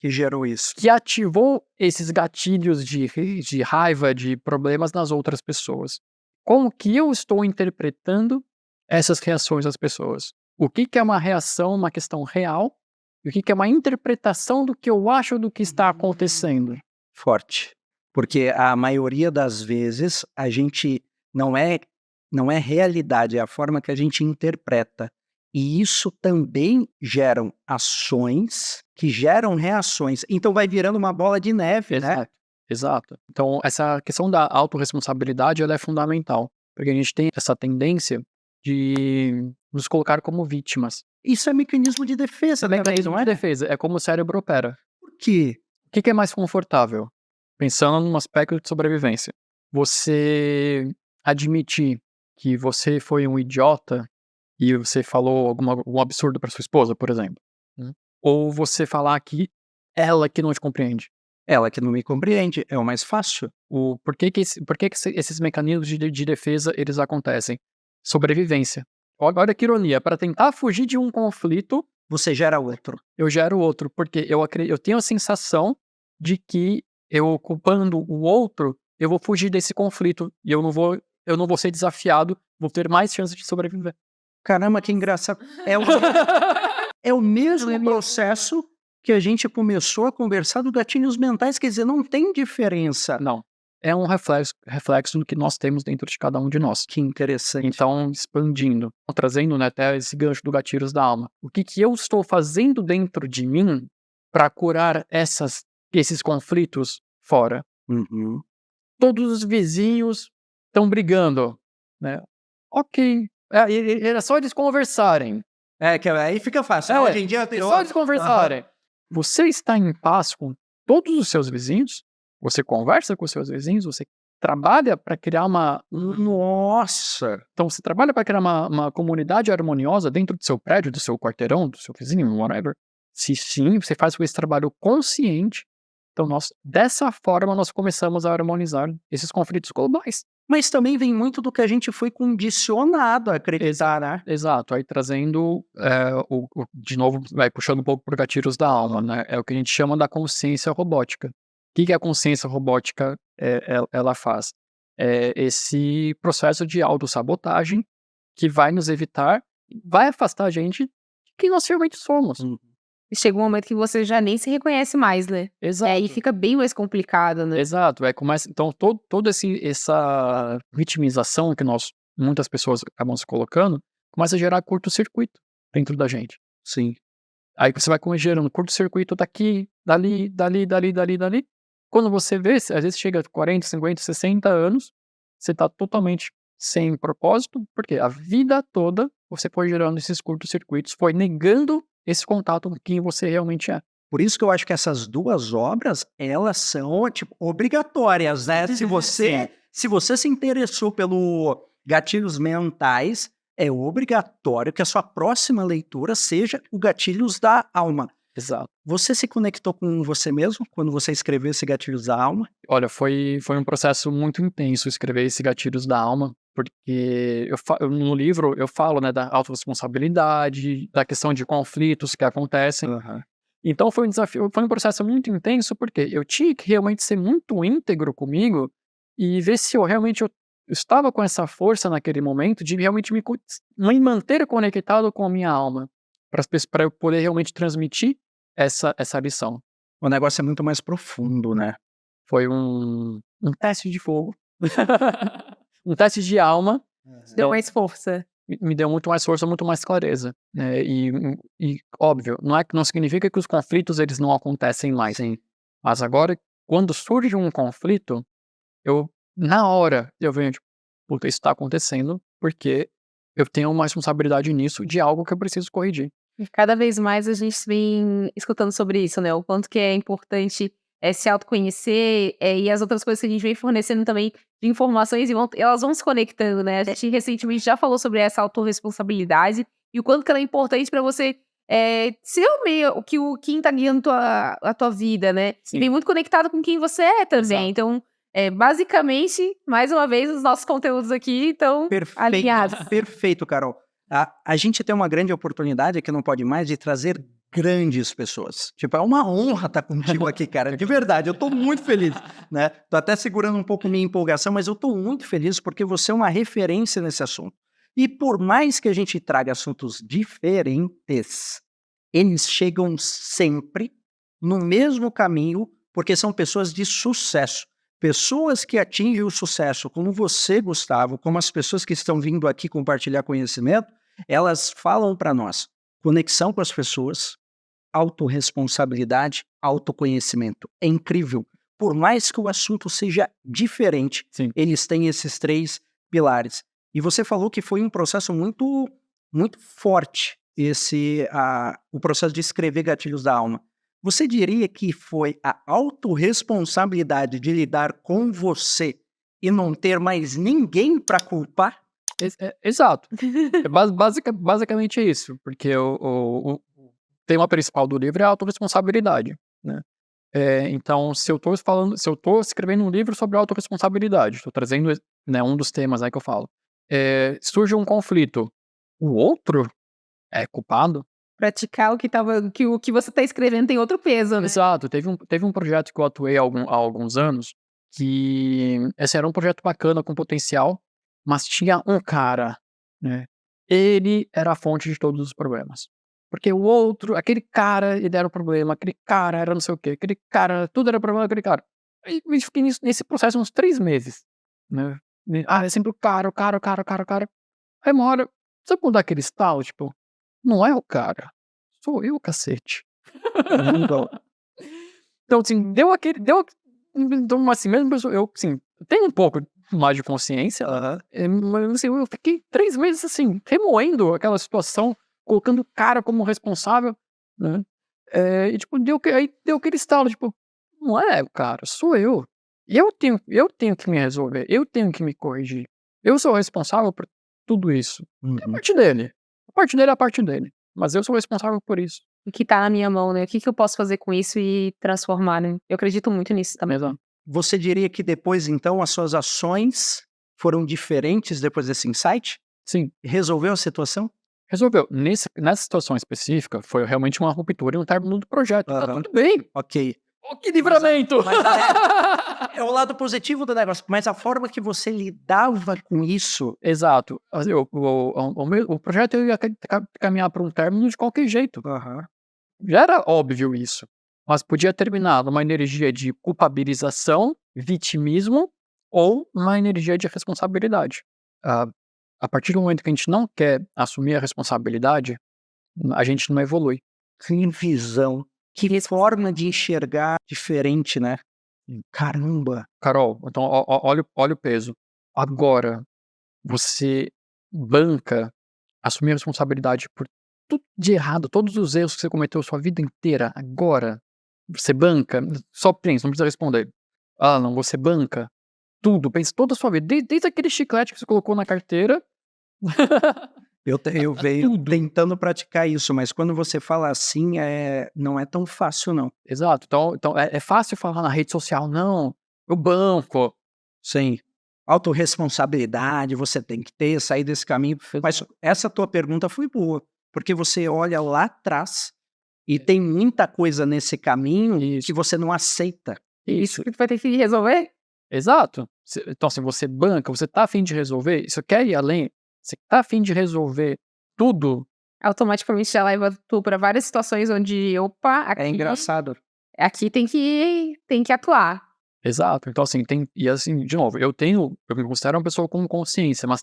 Que gerou isso. que ativou esses gatilhos de raiva, de problemas nas outras pessoas? Como que eu estou interpretando essas reações das pessoas? O que é uma reação, uma questão real, e o que é uma interpretação do que eu acho do que está acontecendo? Forte. Porque a maioria das vezes a gente não é realidade, é a forma que a gente interpreta. E isso também geram ações que geram reações. Então vai virando uma bola de neve, né? Exato. Então, essa questão da autorresponsabilidade, ela é fundamental, porque a gente tem essa tendência de nos colocar como vítimas. Isso é mecanismo de defesa, né? Mecanismo Não de é? defesa, é como o cérebro opera. Por quê? O que é mais confortável? Pensando num aspecto de sobrevivência. Você admitir que você foi um idiota e você falou algum absurdo para sua esposa, por exemplo. Ou você falar que ela que não te compreende. Ela que não me compreende, é o mais fácil. Por que esses mecanismos de defesa eles acontecem? Sobrevivência. Olha que ironia, para tentar fugir de um conflito, Você gera outro. eu gero outro, porque eu tenho a sensação de que eu culpando o outro, eu vou fugir desse conflito e eu não vou ser desafiado, vou ter mais chance de sobreviver. Caramba, que engraçado. É o mesmo processo que a gente começou a conversar dos gatilhos mentais, quer dizer, não tem diferença. Não. É um reflexo do que nós temos dentro de cada um de nós. Que interessante. Então, expandindo, trazendo, né, até esse gancho do gatilhos da alma. O que eu estou fazendo dentro de mim para curar esses conflitos fora? Uhum. Todos os vizinhos estão brigando, né? Ok. Era só eles conversarem. Que aí fica fácil. É, Hoje em dia É só eles conversarem. Você está em paz com todos os seus vizinhos? Você conversa com os seus vizinhos? Você trabalha para criar uma... Nossa! Então, você trabalha para criar uma comunidade harmoniosa dentro do seu prédio, do seu quarteirão, do seu vizinho, whatever. Se sim, você faz esse trabalho consciente, então dessa forma nós começamos a harmonizar esses conflitos globais. Mas também vem muito do que a gente foi condicionado a acreditar, né? Exato, aí trazendo, de novo, vai puxando um pouco por gatilhos da alma, né? É o que a gente chama da consciência robótica. O que a consciência robótica ela faz? É esse processo de autossabotagem que vai nos evitar, vai afastar a gente de quem nós realmente somos. E chega um momento que você já nem se reconhece mais, né? Exato. Aí fica bem mais complicado, né? Exato, então toda essa vitimização que muitas pessoas acabam se colocando, começa a gerar curto-circuito dentro da gente. Sim. Aí você vai gerando curto-circuito daqui, dali. Quando você vê, às vezes chega a 40, 50, 60 anos, você tá totalmente sem propósito, porque a vida toda você foi gerando esses curtos-circuitos, foi negando esse contato com quem você realmente é. Por isso que eu acho que essas duas obras, elas são, tipo, obrigatórias, né? Se você se interessou pelo Gatilhos Mentais, é obrigatório que a sua próxima leitura seja o Gatilhos da Alma. Exato. Você se conectou com você mesmo quando você escreveu esse Gatilhos da Alma? Olha, foi um processo muito intenso escrever esse Gatilhos da Alma, porque no livro eu falo, né, da autorresponsabilidade, da questão de conflitos que acontecem. Então foi um desafio, foi um processo muito intenso, porque eu tinha que realmente ser muito íntegro comigo e ver se eu realmente estava com essa força naquele momento de realmente me manter conectado com a minha alma, para eu poder realmente transmitir essa lição. O negócio é muito mais profundo, né? Foi um teste de fogo. Um teste de alma. Deu mais força. Me deu muito mais força, muito mais clareza. Né? E óbvio, não significa que os conflitos eles não acontecem mais. Sim. Mas agora quando surge um conflito, na hora, eu venho, tipo, puta, isso tá acontecendo porque eu tenho uma responsabilidade nisso de algo que eu preciso corrigir. E cada vez mais a gente vem escutando sobre isso, né? O quanto que é importante se autoconhecer e as outras coisas que a gente vem fornecendo também de informações elas vão se conectando, né? A gente recentemente já falou sobre essa autorresponsabilidade e o quanto que ela é importante para você ser quem tá guiando a tua vida, né? Sim. E vem muito conectado com quem você é também. Exato. Então, basicamente, mais uma vez, os nossos conteúdos aqui estão alinhados. Perfeito, Carol. A gente tem uma grande oportunidade, que não pode mais, de trazer grandes pessoas. Tipo, é uma honra estar contigo aqui, cara. De verdade, eu tô muito feliz, né? Tô até segurando um pouco minha empolgação, mas eu tô muito feliz porque você é uma referência nesse assunto. E por mais que a gente traga assuntos diferentes, eles chegam sempre no mesmo caminho, porque são pessoas de sucesso. Pessoas que atingem o sucesso, como você, Gustavo, como as pessoas que estão vindo aqui compartilhar conhecimento, elas falam para nós: conexão com as pessoas, autorresponsabilidade, autoconhecimento. É incrível. Por mais que o assunto seja diferente, Sim. eles têm esses 3 pilares. E você falou que foi um processo muito, muito forte, o processo de escrever Gatilhos da Alma. Você diria que foi a autorresponsabilidade de lidar com você e não ter mais ninguém para culpar? Exato. Basicamente é isso, porque o tema principal do livro é a autorresponsabilidade, né? Então, se eu tô escrevendo um livro sobre autorresponsabilidade, estou trazendo, né, um dos temas aí que eu falo, surge um conflito, o outro é culpado? Praticar o que você tá escrevendo tem outro peso, né? Exato. Teve um projeto que eu atuei há alguns anos, que esse era um projeto bacana, com potencial, mas tinha um cara, né, ele era a fonte de todos os problemas. Porque o outro, aquele cara, ele era o problema, aquele cara era não sei o quê, aquele cara, tudo era problema daquele cara. Aí eu fiquei nesse processo uns 3 meses, né. É sempre o cara, o cara, o cara, o cara, o cara. Aí uma hora, sabe quando dá aquele estalo, tipo, não é o cara, sou eu, cacete. Então, assim, então, assim, mesmo eu, assim, tenho um pouco mais de consciência, mas, assim, eu fiquei 3 meses, assim, remoendo aquela situação, colocando o cara como responsável, né, e, tipo, aí deu aquele estalo, tipo, não é o cara, sou eu. E eu tenho que me resolver, eu tenho que me corrigir. Eu sou responsável por tudo isso. É a parte dele. A parte dele é a parte dele, mas eu sou responsável por isso. O que tá na minha mão, né? O que eu posso fazer com isso e transformar, né? Eu acredito muito nisso também. Exato. Você diria que depois, então, as suas ações foram diferentes depois desse insight? Sim. Resolveu a situação? Resolveu. Nessa situação específica, foi realmente uma ruptura e um término do projeto. Tá Aham. tudo bem. Ok. Oh, que livramento! É o lado positivo do negócio, mas a forma que você lidava com isso... Exato. Assim, o projeto ia caminhar para um término de qualquer jeito. Já era óbvio isso. Mas podia terminar numa energia de culpabilização, vitimismo ou uma energia de responsabilidade. A partir do momento que a gente não quer assumir a responsabilidade, a gente não evolui. Que visão. Que forma de enxergar diferente, né? Caramba. Carol, então olha o peso. Agora, você banca assumir a responsabilidade por tudo de errado, todos os erros que você cometeu a sua vida inteira. Agora, você banca, só pensa, não precisa responder. Ah, não, você banca tudo, pensa toda a sua vida, desde aquele chiclete que você colocou na carteira. Eu venho Tudo. tentando praticar isso, mas quando você fala assim, não é tão fácil, não. Exato. Então é fácil falar na rede social, não, eu banco. Sim. Autorresponsabilidade, você tem que ter, sair desse caminho. Mas essa tua pergunta foi boa, porque você olha lá atrás e tem muita coisa nesse caminho que você não aceita. Isso que tu vai ter que resolver? Exato. Então, assim, você banca, você tá a fim de resolver, isso quer ir além, você tá a fim de resolver tudo. Automaticamente já leva tu pra várias situações onde, opa, aqui... É engraçado. Aqui tem que atuar. Exato. Então, assim, e assim, de novo, eu me considero uma pessoa com consciência, mas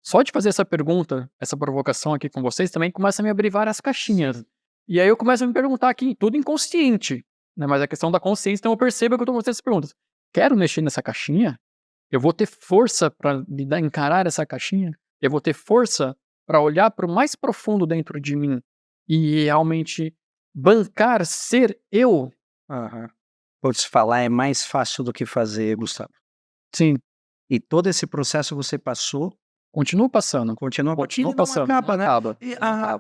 só de fazer essa pergunta, essa provocação aqui com vocês, também começa a me abrir várias caixinhas. E aí eu começo a me perguntar aqui, tudo inconsciente. né? Mas é questão da consciência, então eu percebo que eu tô fazendo essas perguntas. Quero mexer nessa caixinha? Eu vou ter força para encarar essa caixinha? Eu vou ter força para olhar para o mais profundo dentro de mim e realmente bancar ser eu? Aham. Putz, falar é mais fácil do que fazer, Gustavo. Sim, E todo esse processo você passou, continuo passando. continua Continua ele não passando. acaba, Não né? acaba. E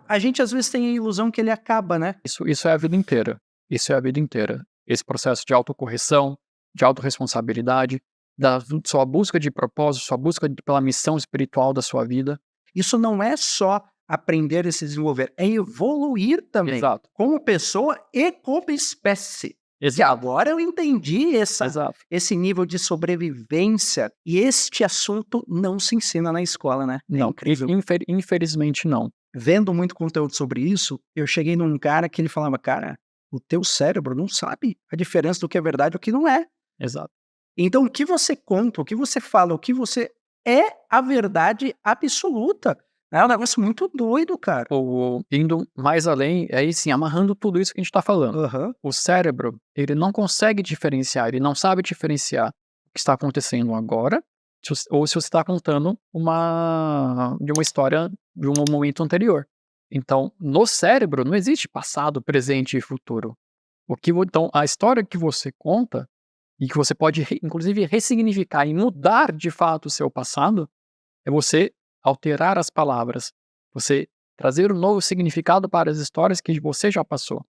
a gente às vezes tem a ilusão que ele acaba, né? Isso é a vida inteira. Isso é a vida inteira. Esse processo de autocorreção, de autorresponsabilidade, da sua busca de propósito, sua busca pela missão espiritual da sua vida. Isso não é só aprender e se desenvolver, é evoluir também, Exato. como pessoa e como espécie. E Exato. agora eu entendi Exato. esse nível de sobrevivência, e este assunto não se ensina na escola, né? É Não, incrível. infelizmente não. Vendo muito conteúdo sobre isso, eu cheguei num cara que ele falava, cara, o teu cérebro não sabe a diferença do que é verdade e o que não é. Exato. Então, o que você conta, o que você fala, o que você é a verdade absoluta. É um negócio muito doido, cara. Indo mais além, aí sim, amarrando tudo isso que a gente está falando. Aham. O cérebro, ele não consegue diferenciar, ele não sabe diferenciar o que está acontecendo agora ou se você está contando de uma história de um momento anterior. Então, no cérebro não existe passado, presente e futuro. Então, a história que você conta e que você pode, inclusive, ressignificar e mudar de fato o seu passado, é você alterar as palavras, você trazer um novo significado para as histórias que você já passou.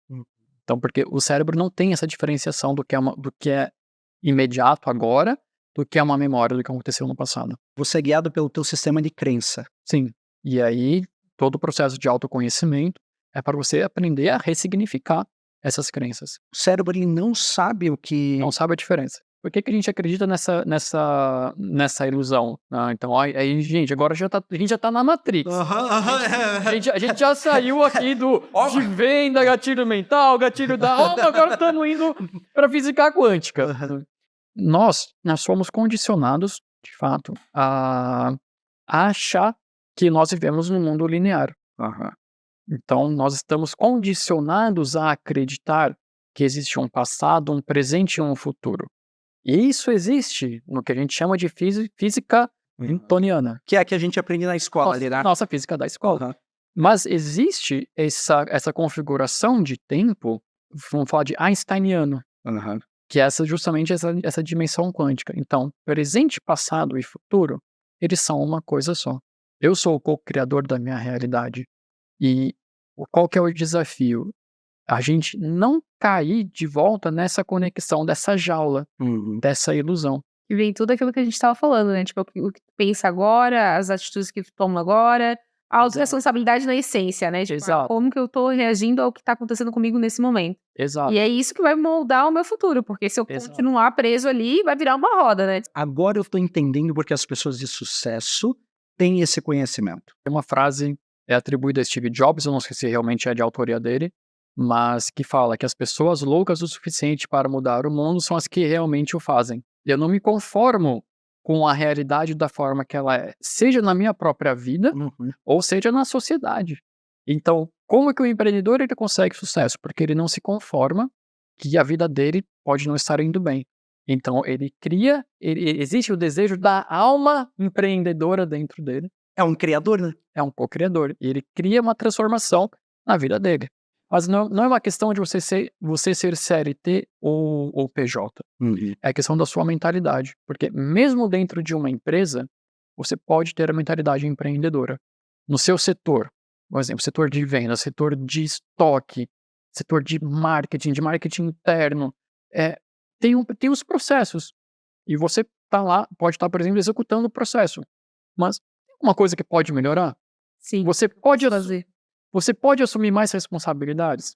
Então, porque o cérebro não tem essa diferenciação do que é imediato agora, do que é uma memória do que aconteceu no passado. Você é guiado pelo teu sistema de crença. Sim. E aí, todo o processo de autoconhecimento é para você aprender a ressignificar essas crenças. O cérebro, ele não sabe o que... Não sabe a diferença. Por que a gente acredita nessa ilusão? Então, aí, gente, agora a gente já tá na Matrix. A gente já saiu aqui de venda, gatilho mental, gatilho da alma, agora estamos indo para física quântica. Nós somos condicionados, de fato, a achar que nós vivemos num mundo linear. Então, nós estamos condicionados a acreditar que existe um passado, um presente e um futuro. E isso existe no que a gente chama de física newtoniana. Que é a que a gente aprende na escola ali, né? Nossa física da escola. Mas existe essa configuração de tempo, vamos falar de einsteiniano, que é justamente essa dimensão quântica. Então, presente, passado e futuro, eles são uma coisa só. Eu sou o co-criador da minha realidade. E qual que é o desafio? A gente não cair de volta nessa conexão, dessa jaula, dessa ilusão. E vem tudo aquilo que a gente estava falando, né? Tipo, o que tu pensa agora, as atitudes que tu toma agora, a autorresponsabilidade na essência, né? Tipo, Exato. como que eu tô reagindo ao que tá acontecendo comigo nesse momento. Exato. E é isso que vai moldar o meu futuro, porque se eu continuar preso ali, vai virar uma roda, né? Agora eu tô entendendo porque as pessoas de sucesso têm esse conhecimento. Tem uma frase atribuída a Steve Jobs, eu não sei se realmente é de autoria dele, mas que fala que as pessoas loucas o suficiente para mudar o mundo são as que realmente o fazem. Eu não me conformo com a realidade da forma que ela é, seja na minha própria vida, ou seja na sociedade. Então, como que o empreendedor ele consegue sucesso? Porque ele não se conforma que a vida dele pode não estar indo bem. Então, ele cria, existe o desejo da alma empreendedora dentro dele. É um criador, né? É um co-criador. E ele cria uma transformação na vida dele. Mas não é uma questão de você ser CLT ou PJ. É a questão da sua mentalidade. Porque mesmo dentro de uma empresa, você pode ter a mentalidade empreendedora. No seu setor, por exemplo, setor de venda, setor de estoque, setor de marketing interno, tem os processos. E você tá lá, pode estar, por exemplo, executando o processo. Mas uma coisa que pode melhorar? Sim. Você pode assumir mais responsabilidades.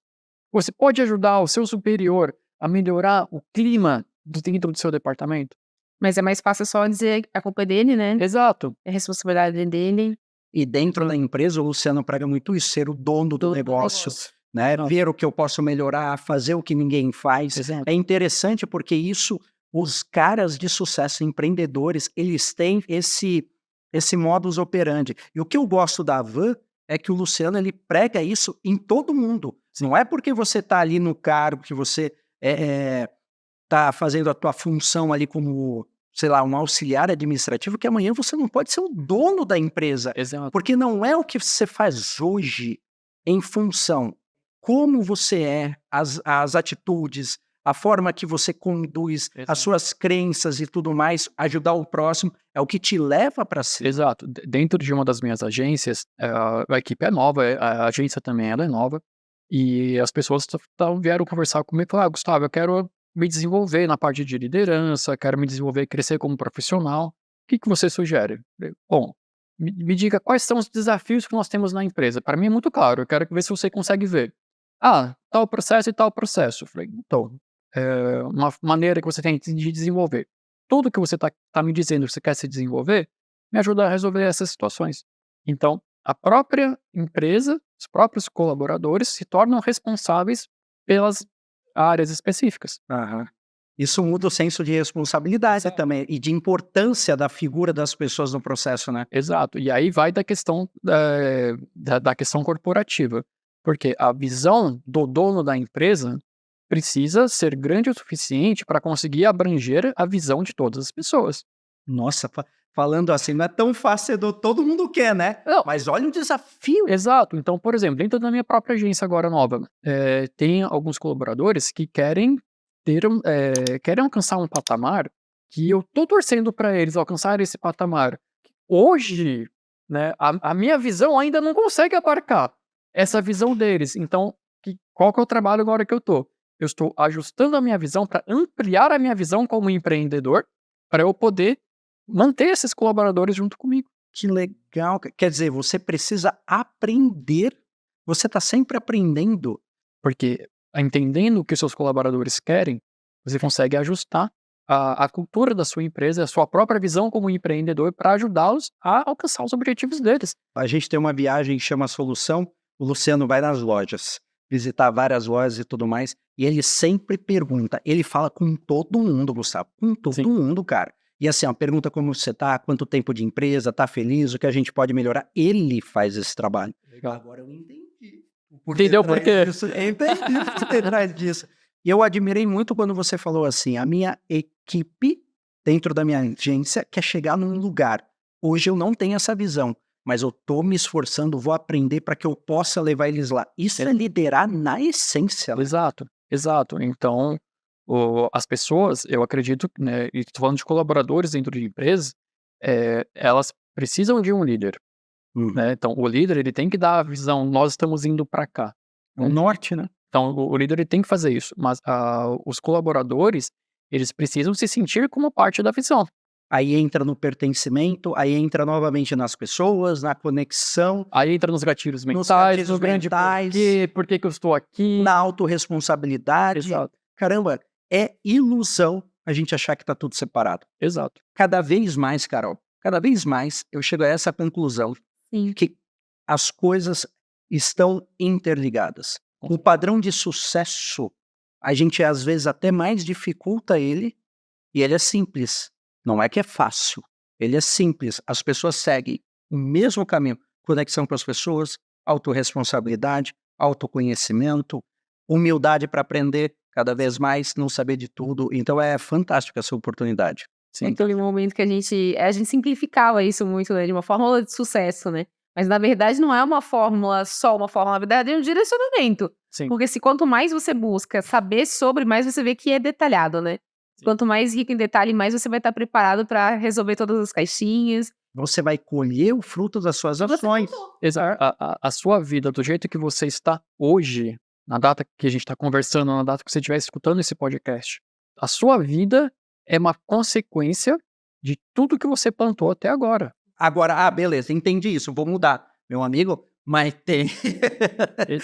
Você pode ajudar o seu superior a melhorar o clima dentro do seu departamento. Mas é mais fácil só dizer que a culpa é dele, né? Exato. É responsabilidade dele. E dentro da empresa, o Luciano prega muito isso, ser o dono do negócio, né? Ver o que eu posso melhorar, fazer o que ninguém faz. Exato. É interessante porque isso, os caras de sucesso, empreendedores, eles têm esse modus operandi. E o que eu gosto da Van é que o Luciano, ele prega isso em todo mundo. Não é porque você está ali no cargo, que você tá fazendo a tua função ali como, sei lá, um auxiliar administrativo, que amanhã você não pode ser o dono da empresa. Exato. Porque não é o que você faz hoje em função como você é, as atitudes, a forma que você conduz, Exato. as suas crenças e tudo mais, ajudar o próximo, é o que te leva para cima. Exato. Dentro de uma das minhas agências, a equipe é nova, a agência também ela é nova, e as pessoas vieram conversar comigo e falaram, Gustavo, eu quero me desenvolver na parte de liderança, quero me desenvolver e crescer como profissional. O que você sugere? Bom, me diga quais são os desafios que nós temos na empresa. Para mim é muito claro, eu quero ver se você consegue ver. Tal processo e tal processo. Eu falei, então, uma maneira que você tem de desenvolver. Tudo que você tá me dizendo que você quer se desenvolver, me ajuda a resolver essas situações. Então, a própria empresa, os próprios colaboradores se tornam responsáveis pelas áreas específicas. Aham. Isso muda o senso de responsabilidade também e de importância da figura das pessoas no processo, né? Exato. E aí vai da questão da questão corporativa. Porque a visão do dono da empresa precisa ser grande o suficiente para conseguir abranger a visão de todas as pessoas. Nossa, falando assim, não é tão fácil, todo mundo quer, né? Não. Mas olha o desafio. Exato. Então, por exemplo, dentro da minha própria agência agora nova, tem alguns colaboradores que querem alcançar um patamar que eu tô torcendo para eles alcançarem esse patamar. Hoje, né, a minha visão ainda não consegue abarcar essa visão deles. Então, qual que é o trabalho agora que eu tô? Eu estou ajustando a minha visão para ampliar a minha visão como empreendedor, para eu poder manter esses colaboradores junto comigo. Que legal. Quer dizer, você precisa aprender. Você está sempre aprendendo. Porque, entendendo o que os seus colaboradores querem, você consegue ajustar a cultura da sua empresa, a sua própria visão como empreendedor, para ajudá-los a alcançar os objetivos deles. A gente tem uma viagem que chama Solução. O Luciano vai nas lojas, visitar várias lojas e tudo mais, e ele sempre pergunta. Ele fala com todo mundo, Gustavo. Com todo Sim. mundo, cara. E assim, pergunta como você tá, quanto tempo de empresa, tá feliz, o que a gente pode melhorar. Ele faz esse trabalho. Legal. Agora eu entendi. Entendeu por quê? Entendi por trás disso. E eu admirei muito quando você falou assim, a minha equipe dentro da minha agência quer chegar num lugar. Hoje eu não tenho essa visão, mas eu tô me esforçando, vou aprender para que eu possa levar eles lá. Isso é liderar na essência. Né? Exato. Então, as pessoas, eu acredito, né, e tô falando de colaboradores dentro de empresas, elas precisam de um líder. Né? Então, o líder ele tem que dar a visão, nós estamos indo para cá. O norte, né? Então, o líder ele tem que fazer isso, mas os colaboradores, eles precisam se sentir como parte da visão. Aí entra no pertencimento, aí entra novamente nas pessoas, na conexão. Aí entra nos gatilhos mentais, no grande por que eu estou aqui. Na autorresponsabilidade. Exato. Caramba, é ilusão a gente achar que tá tudo separado. Exato. Cada vez mais, Carol, eu chego a essa conclusão. Sim. Que as coisas estão interligadas. O padrão de sucesso, a gente às vezes até mais dificulta ele, e ele é simples. Não é que é fácil, ele é simples. As pessoas seguem o mesmo caminho. Conexão com as pessoas, autorresponsabilidade, autoconhecimento, humildade para aprender cada vez mais, não saber de tudo. Então é fantástica essa oportunidade. Sim. Aquele momento que a gente simplificava isso muito, né, de uma fórmula de sucesso, né? Mas na verdade não é uma fórmula, na verdade é um direcionamento. Sim. Porque quanto mais você busca saber sobre, mais você vê que é detalhado, né? Sim. Quanto mais rico em detalhe, mais você vai estar preparado para resolver todas as caixinhas. Você vai colher o fruto das suas ações. Exato. A sua vida, do jeito que você está hoje, na data que a gente está conversando, na data que você estiver escutando esse podcast, a sua vida é uma consequência de tudo que você plantou até agora. Agora, beleza, entendi isso, vou mudar. Meu amigo, mas tem...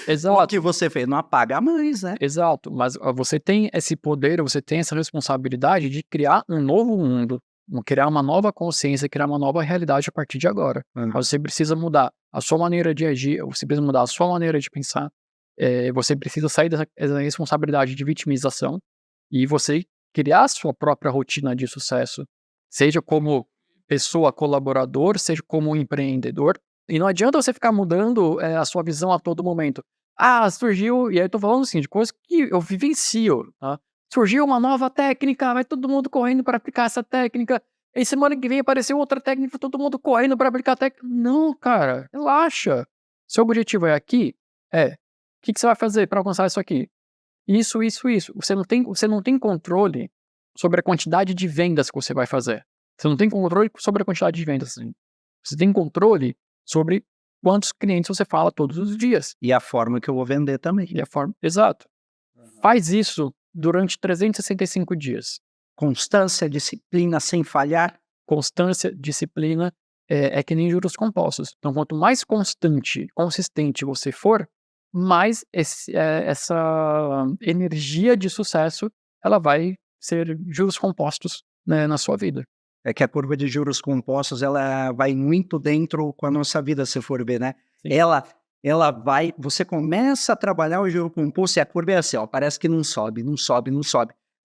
Exato. O que você fez não apaga mais, né? Exato, mas você tem esse poder, você tem essa responsabilidade de criar um novo mundo, criar uma nova consciência, criar uma nova realidade a partir de agora. Você precisa mudar a sua maneira de agir, você precisa mudar a sua maneira de pensar, você precisa sair dessa responsabilidade de vitimização e você criar a sua própria rotina de sucesso, seja como pessoa colaborador, seja como empreendedor. E não adianta você ficar mudando a sua visão a todo momento. Surgiu, e aí eu tô falando assim, de coisas que eu vivencio, tá? Surgiu uma nova técnica, vai todo mundo correndo para aplicar essa técnica. E semana que vem apareceu outra técnica, todo mundo correndo para aplicar a técnica. Não, cara, relaxa. Seu objetivo é aqui? O que você vai fazer para alcançar isso aqui? Isso. Você não tem controle sobre a quantidade de vendas que você vai fazer. Você não tem controle sobre a quantidade de vendas. Assim. Você tem controle sobre quantos clientes você fala todos os dias. E a forma que eu vou vender também. Exato. Faz isso durante 365 dias. Constância, disciplina, sem falhar. Constância, disciplina, é que nem juros compostos. Então, quanto mais consistente você for, mais essa energia de sucesso, ela vai ser juros compostos, né, na sua vida. É que a curva de juros compostos, ela vai muito dentro com a nossa vida, se for ver, né? Sim. Ela vai, você começa a trabalhar o juro composto e a curva é assim, ó, parece que não sobe.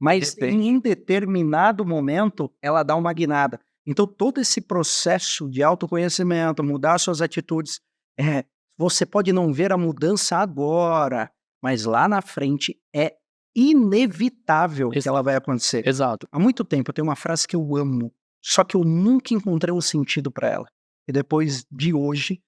Mas em determinado momento, ela dá uma guinada. Então, todo esse processo de autoconhecimento, mudar suas atitudes, você pode não ver a mudança agora, mas lá na frente é inevitável que ela vai acontecer. Exato. Há muito tempo eu tenho uma frase que eu amo, só que eu nunca encontrei um sentido para ela. E depois de hoje,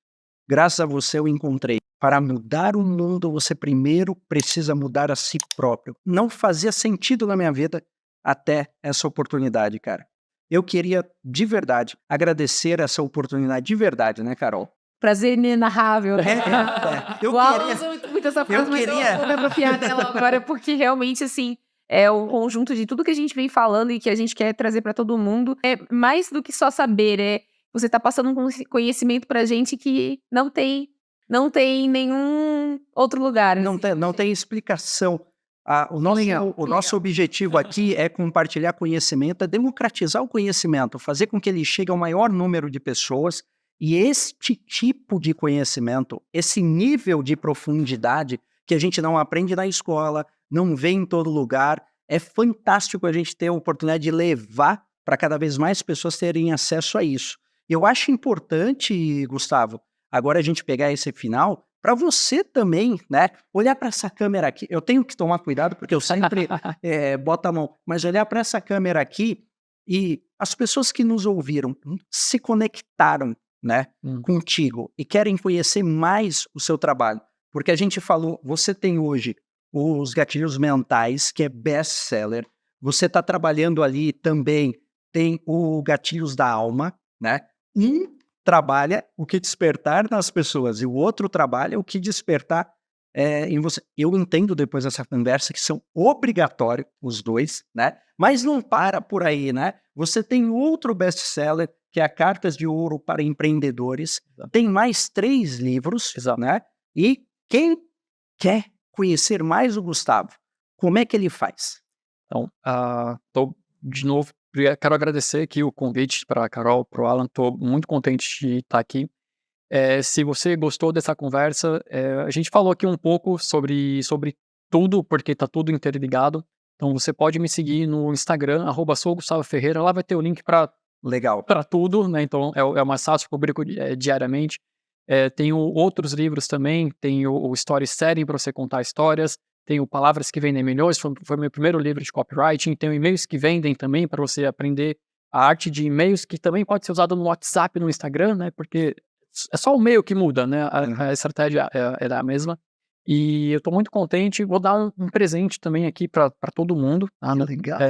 graças a você, eu encontrei. Para mudar o mundo, você primeiro precisa mudar a si próprio. Não fazia sentido na minha vida até essa oportunidade, cara. Eu queria, de verdade, agradecer essa oportunidade de verdade, né, Carol? Prazer inenarrável. Né? Eu o Alan usa muito essa frase, mas eu vou me apropriar dela agora, porque realmente, assim, é o conjunto de tudo que a gente vem falando e que a gente quer trazer para todo mundo. É mais do que só saber, você tá passando um conhecimento pra gente que não tem nenhum outro lugar. Não tem explicação. O nosso objetivo aqui é compartilhar conhecimento, é democratizar o conhecimento, fazer com que ele chegue ao maior número de pessoas. E este tipo de conhecimento, esse nível de profundidade que a gente não aprende na escola, não vê em todo lugar, é fantástico a gente ter a oportunidade de levar para cada vez mais pessoas terem acesso a isso. Eu acho importante, Gustavo, agora a gente pegar esse final, para você também, né, olhar para essa câmera aqui. Eu tenho que tomar cuidado porque eu sempre boto a mão, mas olhar para essa câmera aqui e as pessoas que nos ouviram se conectaram, né, contigo e querem conhecer mais o seu trabalho. Porque a gente falou, você tem hoje os Gatilhos Mentais, que é best-seller. Você está trabalhando ali também, tem o Gatilhos da Alma, né? Um trabalha o que despertar nas pessoas e o outro trabalha o que despertar em você. Eu entendo depois dessa conversa que são obrigatórios os dois, né? Mas não para por aí, né? Você tem outro best-seller, que é a Cartas de Ouro para Empreendedores. Exato. Tem Tem mais 3 livros, né? E quem quer conhecer mais o Gustavo, como é que ele faz? Então, de novo, quero agradecer aqui o convite para a Carol, para o Alan. Estou muito contente de estar aqui. Se você gostou dessa conversa, a gente falou aqui um pouco sobre tudo, porque está tudo interligado. Então, você pode me seguir no Instagram, @sougustavoferreira. Lá vai ter o link para tudo, né? Então, é mais fácil, publico diariamente. Tenho outros livros também, tem o Story Setting para você contar histórias, tem o Palavras que Vendem Milhões, foi meu primeiro livro de copywriting, tem o E-mails que Vendem também, para você aprender a arte de e-mails, que também pode ser usado no WhatsApp, no Instagram, né, porque é só o meio que muda, né, a estratégia é a mesma. E eu estou muito contente, vou dar um presente também aqui para todo mundo. Tá? Legal.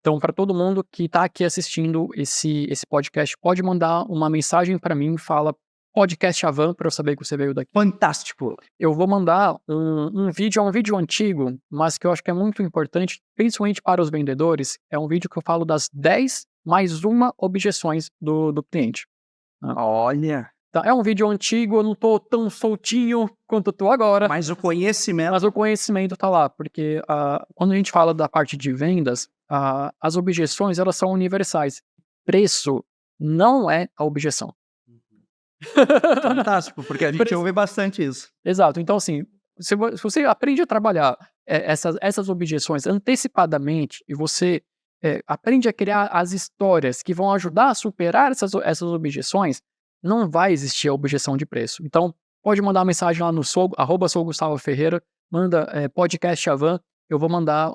Então, para todo mundo que está aqui assistindo esse podcast, pode mandar uma mensagem para mim, fala Podcast Avan, para eu saber que você veio daqui. Fantástico. Eu vou mandar um vídeo antigo, mas que eu acho que é muito importante, principalmente para os vendedores. É um vídeo que eu falo das 10 mais uma objeções do cliente. Olha. Tá, é um vídeo antigo, eu não tô tão soltinho quanto eu tô agora. Mas o conhecimento tá lá, porque quando a gente fala da parte de vendas, as objeções, elas são universais. Preço não é a objeção. Fantástico, porque a gente ouve bastante isso. Exato, então assim, se você aprende a trabalhar essas objeções antecipadamente e você aprende a criar as histórias que vão ajudar a superar essas objeções, não vai existir a objeção de preço. Então, pode mandar uma mensagem lá no @sougustavoferreira, manda podcast Avan, eu vou mandar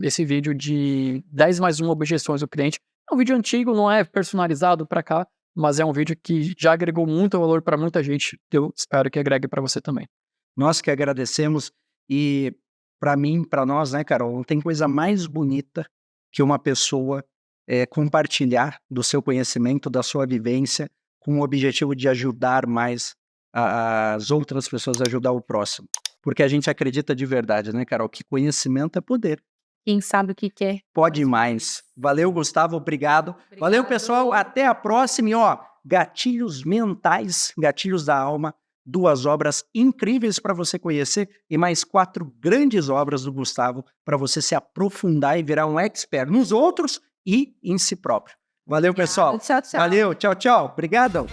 esse vídeo de 10 mais 1 objeções do cliente. É um vídeo antigo, não é personalizado para cá, mas é um vídeo que já agregou muito valor para muita gente. Eu espero que agregue para você também. Nós que agradecemos e para mim, para nós, né, Carol, não tem coisa mais bonita que uma pessoa compartilhar do seu conhecimento, da sua vivência, com o objetivo de ajudar mais as outras pessoas, ajudar o próximo. Porque a gente acredita de verdade, né, Carol, que conhecimento é poder. Quem sabe o que quer. Pode mais. Valeu, Gustavo, obrigado. Valeu, pessoal, até a próxima. E gatilhos mentais, gatilhos da alma, 2 obras incríveis para você conhecer e mais 4 grandes obras do Gustavo para você se aprofundar e virar um expert nos outros e em si próprio. Valeu, pessoal. Tchau, tchau. Valeu, tchau, tchau. Obrigado.